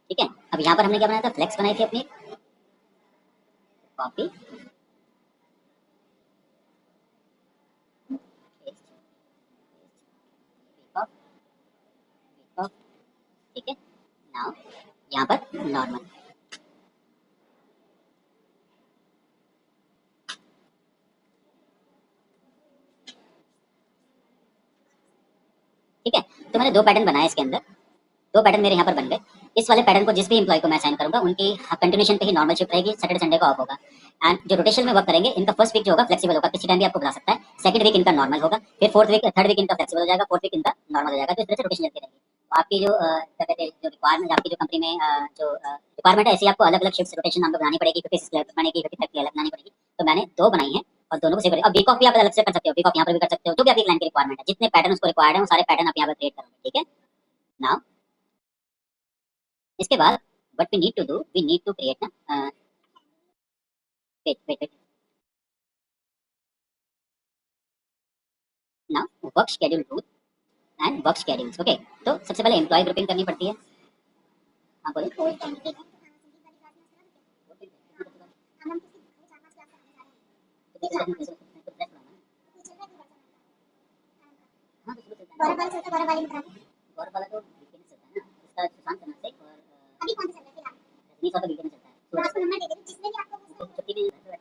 A: ठीक है, अब यहाँ पर हमने क्या बनाया था, फ्लेक्स बनाई थी अपनी, copy week off week off. ठीक है, नाउ यहाँ पर नॉर्मल, ठीक है, तो मैंने 2 पैटर्न बनाए इसके अंदर, 2 पैटर्न मेरे यहाँ पर बन गए। इस वाले पैटर्न को जिस भी एम्प्लॉय को मैं असाइन करूंगा, उनकी कंटिन्यूशन पे ही नॉर्मल शिफ्ट रहेगी, सैटरडे संडे को ऑफ होगा। एंड जो रोटेशन में वर्क करेंगे, इनका फर्स्ट वीक जो होगा फ्लेक्सिबल होगा, किसी टाइम भी आपको बुला सकता है, सेकंड वीक इनका नॉर्मल होगा, फिर फोर्थ वीक थर्ड वीक इनका फ्लेक्सिबल हो जाएगा, फोर्थ वीक इनका नॉर्मल हो जाएगा, तो इस तरह से रोटेशन चलती रहेगी। तो आपकी जो क्या कहते हैं, जो रिक्वायरमेंट आपकी जो कंपनी में जो रिक्वायरमेंट है, ऐसी आपको अलग अलग शिफ्ट रोटेशन आपको बनानी पड़ेगी, 56 बनाने की 55 की अलग बनानी पड़ेगी। तो मैंने 2 बनाई है, और दोनों को सेव। अब वीक ऑफ भी आप अलग से कर सकते हो, वीक ऑफ यहाँ पर भी कर सकते हो, जो भी आपकी क्लाइंट की रिक्वायरमेंट है, जितने पैटर्न उसको रिक्वायर्ड है, वो सारे पैटर्न आप यहाँ पर क्रिएट करोगे। ठीक है, नाउ इसके बाद what we need to do, we need to create ना, wait wait wait, now work schedule rule and work schedules. Okay, तो सबसे पहले एम्प्लॉय ग्रुपिंग करनी पड़ती है। हाँ बोलिए। गौरव वाला तो वीकेंड चलता है ना, इसका सुशांत करना से, और अभी कौन सा चल रहा है, रजनीश वाला तो वीकेंड चलता है, तो आपको नंबर दे देंगे जिसमें भी आपको छुट्टी नहीं रहता है।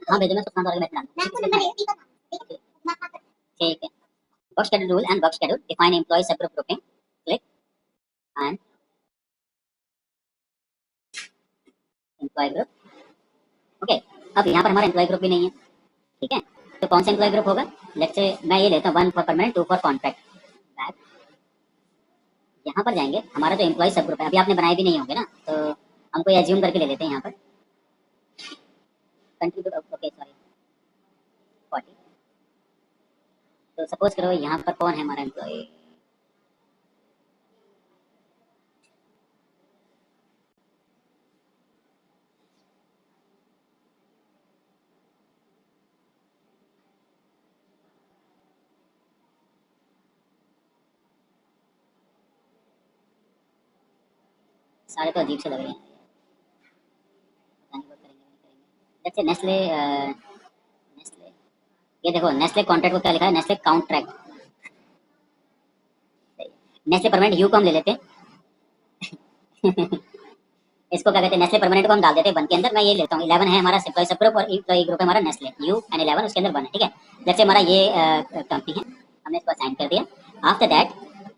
A: हाँ भेजो, मैं सुशांत वाले में डालूंगा। ठीक है, work schedule rule and work schedule define employee sub group grouping, click and employee group. Okay, अब यहाँ पर हमारा एम्प्लॉय ग्रुप भी नहीं है। ठीक है, तो कौन सा एम्प्लॉय ग्रुप होगा, लेट्स से मैं ये लेता हूँ 1 for permanent, 2 for contract. Back यहाँ पर जाएंगे, हमारा जो एम्प्लॉय सब ग्रुप है, अभी आपने बनाए भी नहीं होंगे ना, तो हमको एज्यूम करके ले लेते हैं यहाँ पर, कंट्रीब्यूट, ओके सॉरी 40। तो सपोज करो यहाँ पर कौन है हमारा एम्प्लॉय, सारे तो अजीब से लग रहे हैं, पता नहीं वो करेंगे नहीं करेंगे। जैसे नेस्ले नेस्ले, ये देखो नेस्ले कॉन्ट्रैक्ट को क्या लिखा है, नेस्ले काउंट्रैक्ट। नेस्ले परमानेंट यू को हम ले लेते हैं इसको क्या कहते हैं, नेस्ले परमानेंट को हम डाल देते हैं वन के अंदर। मैं ये लेता हूँ 11 है हमारा एम्प्लॉय सब ग्रुप और एम्प्लॉय ग्रुप है हमारा नेस्ले, यू एंड 11 उसके अंदर 1 है, ठीक है। जैसे हमारा ये कंपनी है, हमने इसको असाइन कर दिया। आफ्टर दैट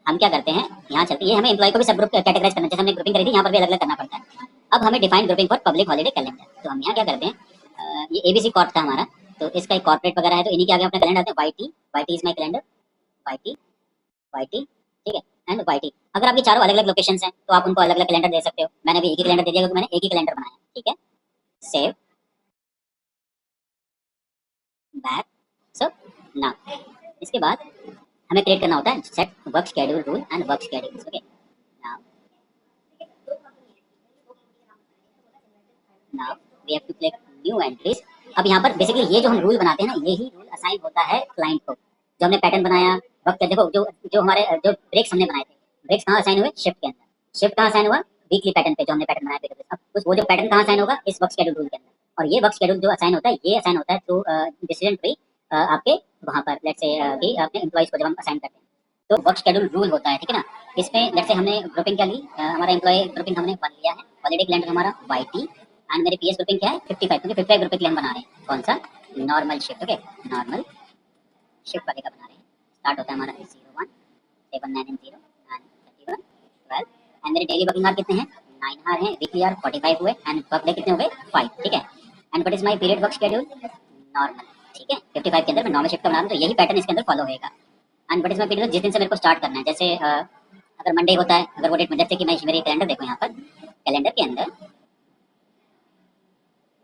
A: हम क्या करते हैं, यहाँ चलते हैं, ये हमें एम्प्लॉय को भी सब ग्रुप कैटेगराइज करना है, जैसे हमने ग्रुपिंग करी थी यहाँ पर भी अलग अलग करना पड़ता है। अब हमें define grouping for public holiday calendar, तो हम यहाँ क्या करते हैं, ये एबीसी कॉर्प था हमारा, तो इसका एक कॉर्पोरेट वगैरह है, तो इन्हीं के आगे अपना कैलेंडर आते हैं, YT, YT is my calendar, YT, YT, ठीक है, एंड वाईटी। अगर आपकी चारों अलग अलग लोकेशंस हैं तो आप उनको अलग अलग कैलेंडर दे सकते हो। मैंने भी एक ही कैलेंडर दे दिया क्योंकि मैंने एक ही कैलेंडर बनाया, ठीक है। सेव, बैक, सो नाउ इसके बाद हमें क्रिएट करना होता है set work schedule rule and work schedules, okay. Now now we have to click new entries. अब यहाँ पर बेसिकली ये जो हम रूल बनाते हैं ना, यही रूल असाइन होता है क्लाइंट को। जो हमने पैटर्न बनाया वक्त, देखो जो जो हमारे जो ब्रेक्स हमने बनाए थे, ब्रेक्स कहाँ असाइन हुए, शिफ्ट के अंदर। शिफ्ट कहाँ असाइन हुआ, वीकली पैटर्न पे जो हमने पैटर्न बनाया था। अब वो जो पैटर्न कहाँ असाइन होगा, इस वर्क शेड्यूल रूल के अंदर। और ये वर्क शेड्यूल जो असाइन होता है, ये असाइन होता है थ्रू डिसीजन ट्री आपके वहाँ पर, लेट्स से कि अपने एम्प्लॉइज को जब हम असाइन करते हैं तो वर्क शेड्यूल रूल होता है, ठीक है ना। इसमें लेट्स से हमने ग्रुपिंग क्या ली, हमारा एम्प्लॉय ग्रुपिंग हमने बन लिया है, हॉलीडे कैलेंडर हमारा वाईटी, एंड मेरे पीएस ग्रुपिंग क्या है 55, क्योंकि 55 ग्रुपिंग के लिए हम बना रहे हैं कौन सा, normal shift, okay. Normal shift वाले का बना रहे हैं। स्टार्ट होता है हमारा 01 7 9 and 0 and 31 12, एंड मेरे डेली वर्किंग आवर कितने हैं, 9 आवर हैं, वीकली आवर 45 हुए, एंड वर्क डे कितने हो गए 5, ठीक है। And what is my period work schedule, normal, ठीक है। 55 के अंदर मैं नॉर्मल शिफ्ट का बना रहा हूं, तो यही पैटर्न इसके अंदर फॉलो होएगा। And what is my period, जिस दिन से मेरे को स्टार्ट करना है, जैसे अगर मंडे होता है, अगर वो डेट में, जैसे कि मैं मेरे कैलेंडर देखो यहाँ पर, कैलेंडर के अंदर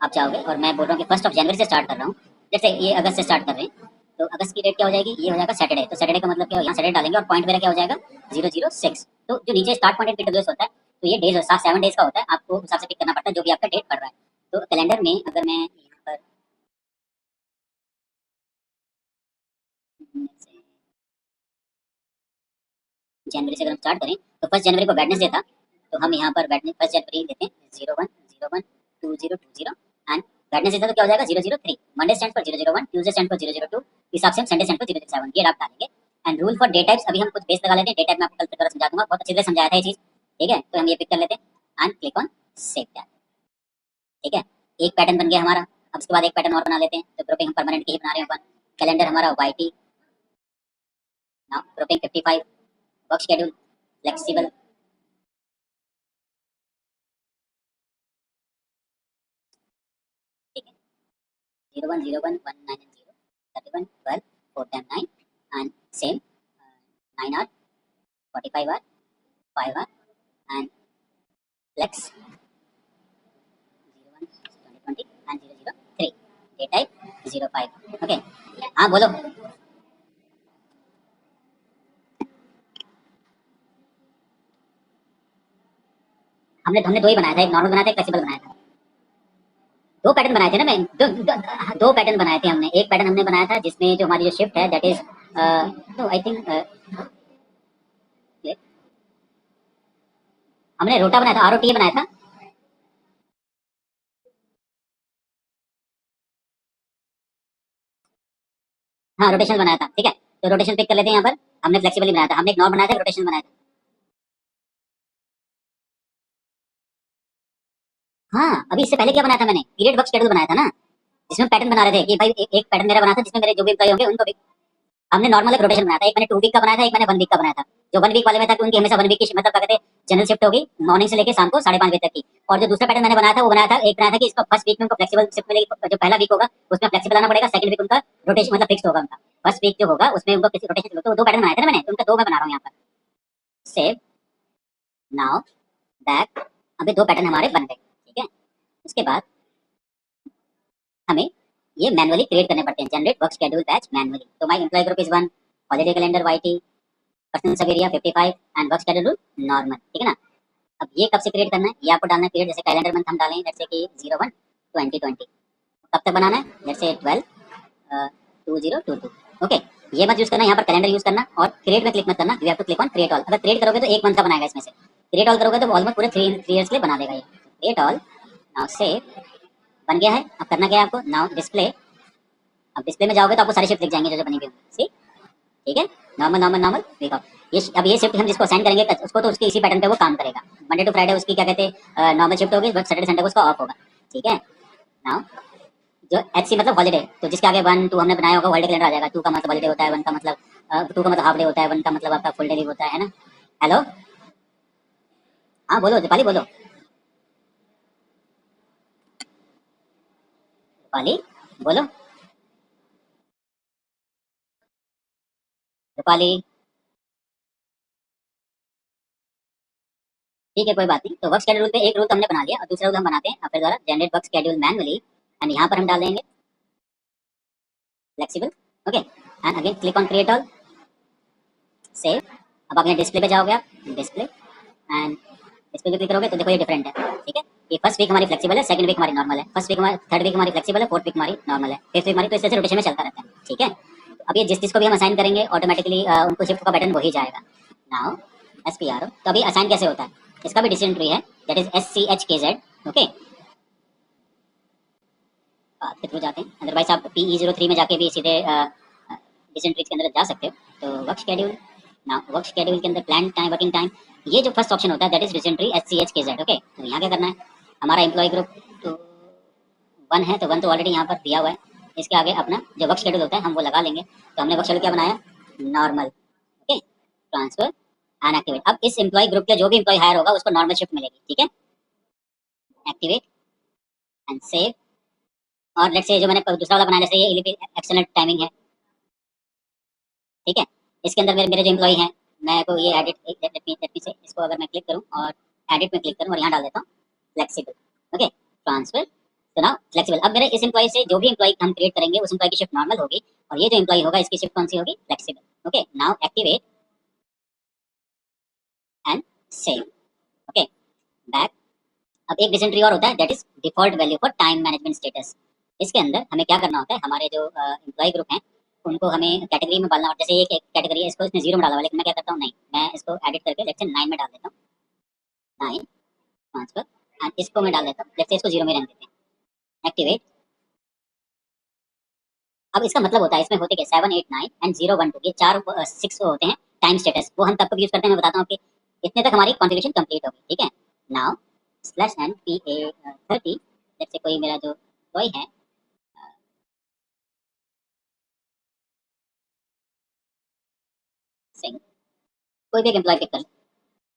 A: आप चाहोगे, और मैं बोल रहा हूँ कि 1 जनवरी से स्टार्ट कर रहा हूँ, जैसे ये अगस्त से स्टार्ट कर रहे हैं, तो अगस्त की डेट क्या हो जाएगी, ये हो जाएगा सैटरडे। तो सैटरडे का मतलब क्या हो, यहाँ सैटरडे डालेंगे और पॉइंट मेरा क्या हो जाएगा 006। तो जो नीचे स्टार्ट पॉइंट पीडब्ल्यूएस होता है, तो ये डेज 7 डेज का होता है, आपको उस हिसाब से पिक करना पड़ता है जो भी आपका डेट पड़ रहा है। तो कैलेंडर में अगर मैं यहाँ पर जनवरी से अगर हम स्टार्ट करें, तो 1 जनवरी को वेडनेसडे था, तो हम यहाँ पर 1 जनवरी देते हैं 01 01 20 20, एंड वेडनेसडे था तो क्या हो जाएगा 003। मंडे स्टैंड पर 001, ट्यूसडे स्टैंड पर 002, इस हिसाब से हम संडे स्टैंड पर 007, ये आप डालेंगे। And rule for day types, अभी हम कुछ बेस लगा लेते हैं, डे टाइप में आपको कल फिर समझा दूंगा, बहुत अच्छी तरह समझाया था ये चीज, ठीक है। तो हम ये पिक कर लेते हैं and click on save that, ठीक है। एक पैटर्न बन गया हमारा। अब उसके बाद एक पैटर्न और बना लेते हैं, तो ग्रुपिंग हम परमानेंट की ही बना रहे हैं अपन। कैलेंडर हमारा YT, now grouping 55, work schedule flexible, ठीक है। 01 01 19 and 0 31 12 4 10 9 and same 9 hour 45 hour 5 hour and flex 01 20 and 003, day type 05, okay. हाँ बोलो। हमने हमने दो ही बनाया था, एक नॉर्मल बनाया था, एक फ्लेक्सिबल बनाया था। दो पैटर्न बनाए थे ना, मैं दो पैटर्न बनाए थे हमने। एक पैटर्न हमने बनाया था जिसमें जो हमारी जो शिफ्ट है दैट इज, तो आई थिंक हमने रोटा बनाया था, आरओटी बनाया था। हाँ रोटेशन बनाया था, ठीक है। तो रोटेशन पिक कर लेते हैं यहाँ पर। हमने फ्लेक्सिबल बनाया था, हमने एक नॉर्मल बनाया था, रोटेशन बनाया था। हाँ अभी इससे पहले क्या बनाया था मैंने, पीरियड वर्क शेड्यूल बनाया था ना, जिसमें पैटर्न बना रहे थे कि भाई एक पैटर्न मेरा बना था जिसमें मेरे जो भी एम्प्लॉय होंगे उनको भी। हमने नॉर्मल एक रोटेशन बनाया था, एक मैंने 2 वीक का बनाया था, एक मैंने 1 वीक का बनाया था। जो 1 वीक वाले में था कि उनकी हमेशा 1 वीक की मतलब क्या कहते हैं, जनरल शिफ्ट होगी मॉर्निंग से लेकर शाम को 5:30 बजे तक की। और जो दूसरा पैटर्न मैंने बनाया था वो बनाया था, एक बनाया था कि इसका फर्स्ट वीक में उनको फ्लेक्सिबल शिफ्ट मिलेगी, जो पहला वीक होगा उसमें फ्लेक्सिबल आना पड़ेगा, सेकंड वीक उनका रोटेशन मतलब फिक्स होगा उनका। फर्स्ट वीक जो होगा उसमें उनको किसी रोटेशन, तो दो पैटर्न बनाए थे ना मैंने, तो उनका दो मैं बना रहा हूँ यहाँ पर। सेव, नाउ, बैक, अभी दो पैटर्न हमारे बन गए, ठीक है। उसके बाद हमें ये मैनुअली क्रिएट करने पड़ते हैं, generate work schedule batch manually. तो my employee group is 1, holiday calendar YT, personal sub area 55 and work schedule rule normal, ठीक है ना। अब ये कब से क्रिएट करना है, ये आपको डालना है पीरियड, जैसे कैलेंडर मंथ हम डालें जैसे कि 01 2020, कब तक बनाना है, जैसे 12 2022, ओके। ये मत यूज करना यहाँ पर कैलेंडर यूज करना, और क्रिएट में क्लिक मत करना, you have to click on create all. अगर क्रिएट करोगे तो एक मंथ का बनाएगा इसमें से, क्रिएट ऑल करोगे तो ऑलमोस्ट पूरे 3 इयर्स के लिए बना देगा ये। क्रिएट ऑल, नाउ सेव, बन गया है। अब करना क्या है आपको, नाउ डिस्प्ले। अब डिस्प्ले में जाओगे तो आपको सारी शिफ्ट दिख जाएंगे जो जो बनी हुई होंगी, ठीक है। नॉर्मल नॉर्मल नॉर्मल देखो, ये अब ये शिफ्ट हम जिसको असाइन करेंगे उसको तो उसके इसी पैटर्न पे वो काम करेगा। मंडे टू फ्राइडे उसकी क्या कहते हैं नॉर्मल शिफ्ट होगी, बट सैटरडे संडे को उसका ऑफ होगा, ठीक है। नाउ जो एच सी मतलब हॉलीडे, तो जिसके आगे 1 2 हमने बनाया होगा हॉलीडे कैलेंडर आ जाएगा। 2 का मतलब हॉलीडे होता है, 1 का मतलब 2 का मतलब हाफ डे होता है, 1 का मतलब आपका फुल डे लीव होता है ना। हेलो, हाँ बोलो दीपाली, बोलो दीपाली, बोलो दीपाली। ठीक है, कोई बात नहीं। तो वर्क शेड्यूल पे एक रूल तो हमने बना लिया, और दूसरा रूल हम बनाते हैं अपने द्वारा, generate work schedule manually. And यहाँ पर हम डाल देंगे flexible, okay. And again click on create all, save. अब आप यहाँ डिस्प्ले पे जाओगे, आप डिस्प्ले एंड डिस्प्ले पे क्लिक करोगे तो देखो ये डिफरेंट है, ठीक है। ये फर्स्ट वीक हमारी फ्लेक्सिबल है, सेकंड वीक हमारी नॉर्मल है, फर्स्ट वीक हमारी, थर्ड वीक हमारी फ्लेक्सिबल है, फोर्थ वीक हमारी नॉर्मल है, फिफ्थ वीक हमारी, तो इस तरह से रोटेशन में चलता रहता है, ठीक है। तो अब ये जिस जिसको भी हम असाइन करेंगे ऑटोमेटिकली उनको शिफ्ट का पैटर्न वही जाएगा। Now S P R O, तो अभी असाइन कैसे होता है, इसका भी डिसीजन ट्री है, that is S C H K Z, okay. के थ्रू जाते हैं, अदरवाइज आप PE03 में जाके भी सीधे डिसीजन ट्रीज के अंदर जा सकते हो। तो वर्क शेड्यूल, ना वर्क शेड्यूल के अंदर प्लान टाइम, वर्किंग टाइम, ये जो फर्स्ट ऑप्शन होता है that is decision tree SCHKZ, okay. तो यहाँ क्या करना है, हमारा एम्प्लॉय ग्रुप तो 1 है, तो 1 तो ऑलरेडी यहाँ पर दिया हुआ है। इसके आगे अपना जो वर्क शेड्यूल होता है हम वो लगा लेंगे। तो हमने वर्क शेड्यूल क्या बनाया, normal, okay, transfer and activate. अब इस एम्प्लॉय ग्रुप के जो भी एम्प्लॉय हायर होगा उसको नॉर्मल शिफ्ट मिलेगी, ठीक है। Activate and save. और लेट्स से जो मैंने दूसरा वाला बनाया, जैसे ये एक्सटर्नल टाइमिंग है, ठीक है। इसके अंदर मेरे मेरे जो एम्प्लॉय हैं, मैं को ये एडिट, लेट मी से इसको अगर मैं क्लिक करूं और एडिट में क्लिक करूं और यहाँ डाल देता हूँ फ्लेक्सिबल, ओके, ट्रांसफर। तो ना फ्लेक्सिबल, अब मेरे इस एम्प्लॉय से जो भी एम्प्लॉय हम क्रिएट करेंगे उस एम्प्लॉय की शिफ्ट नॉर्मल होगी, और ये जो एम्प्लॉय होगा इसकी शिफ्ट कौन सी होगी, flexible, okay. Now activate and save, okay, back. अब एक डिसीजन ट्री और होता है that is default value for time management status. इसके अंदर हमें क्या करना होता है, हमारे जो एम्प्लॉय ग्रुप हैं उनको हमें कैटेगरी में डालना होता है। जैसे ये कैटेगरी है, इसको इसने 0 में डाला हुआ है, लेकिन मैं क्या करता हूँ, नहीं, मैं इसको एडिट करके लेट्स से 9 में डाल देता हूँ, 9 ट्रांसफर, एंड इसको मैं डाल देता हूँ, लेट्स से इसको 0 में रहने देते हैं, एक्टिवेट। अब इसका मतलब होता है इसमें होते क्या, 7 8 9 एंड 0 1 2, ये 4 6 होते हैं टाइम स्टेटस। वो हम तब तक यूज करते हैं, मैं बताता हूँ आपके, इतने तक हमारी कॉन्फ़िगरेशन कंप्लीट होगी, ठीक है। नाउ स्लैश एन PA30, जैसे कोई मेरा जो टॉय है, सिंग, कोई भी एक एम्प्लॉय पिक कर लो,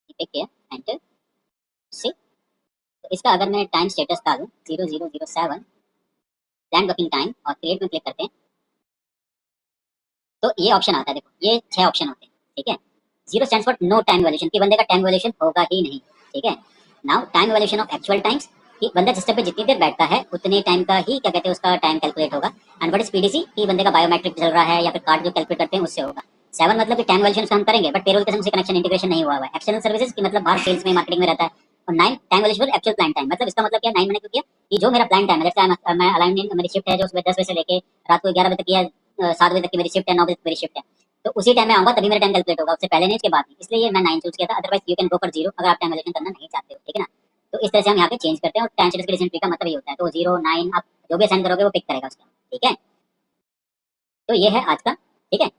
A: पिक किया, एंटर, सी। तो इसका अगर मैं टाइम स्टेटस डालूं 0007 प्लान वर्किंग टाइम और क्रिएट में क्लिक करते हैं, तो ये ऑप्शन आता है, देखो ये 6 ऑप्शन होते हैं, ठीक है। 0 stands for no time valuation, कि बंदे का टाइम वैल्यूएशन होगा ही नहीं, ठीक है। Now time valuation of actual times, कि बंदा सिस्टम पे जितनी देर बैठता है उतने टाइम का ही क्या कहते हैं उसका टाइम कैलकुलेट होगा। एंड व्हाट इज PDC, कि बंदे का बायोमेट्रिक चल रहा है या फिर कार्ड जो कैलकुलेट करते हैं उससे होगा। 7 मतलब कि टाइम वैल्यूएशन हम करेंगे बट पेरोल के से कनेक्शन इंटीग्रेशन नहीं हुआ हुआ है। एक्सटर्नल सर्विसेज की मतलब बाहर सेल्स में मार्केटिंग में रहता है। और 9 time valuation actual plan time, मतलब इसका मतलब क्या, 9 मैंने क्यों किया, कि जो मेरा प्लान टाइम है, जैसे मैं अलाइनमेंट मेरी शिफ्ट है जो सुबह 10 बजे से लेके रात को 11 बजे तक, या 7 बजे तक की मेरी शिफ्ट है, 9 बजे तक मेरी शिफ्ट है, तो उसी टाइम में आऊंगा तभी मेरा टाइम कैलकुलेट होगा, उससे पहले नहीं, उसके बाद नहीं। इसलिए ये मैं 9 चूज किया था, otherwise you can go for 0 अगर आप टाइम वैल्यूएशन करना नहीं चाहते हो, ठीक है ना। तो इस तरह से हम यहाँ पे चेंज करते हैं, और टाइम सीरीज के डिसीजन ट्री का मतलब ये होता है। तो 0 9 आप जो भी असाइन करोगे वो पिक करेगा उसका, ठीक है। तो ये है आज का, ठीक है।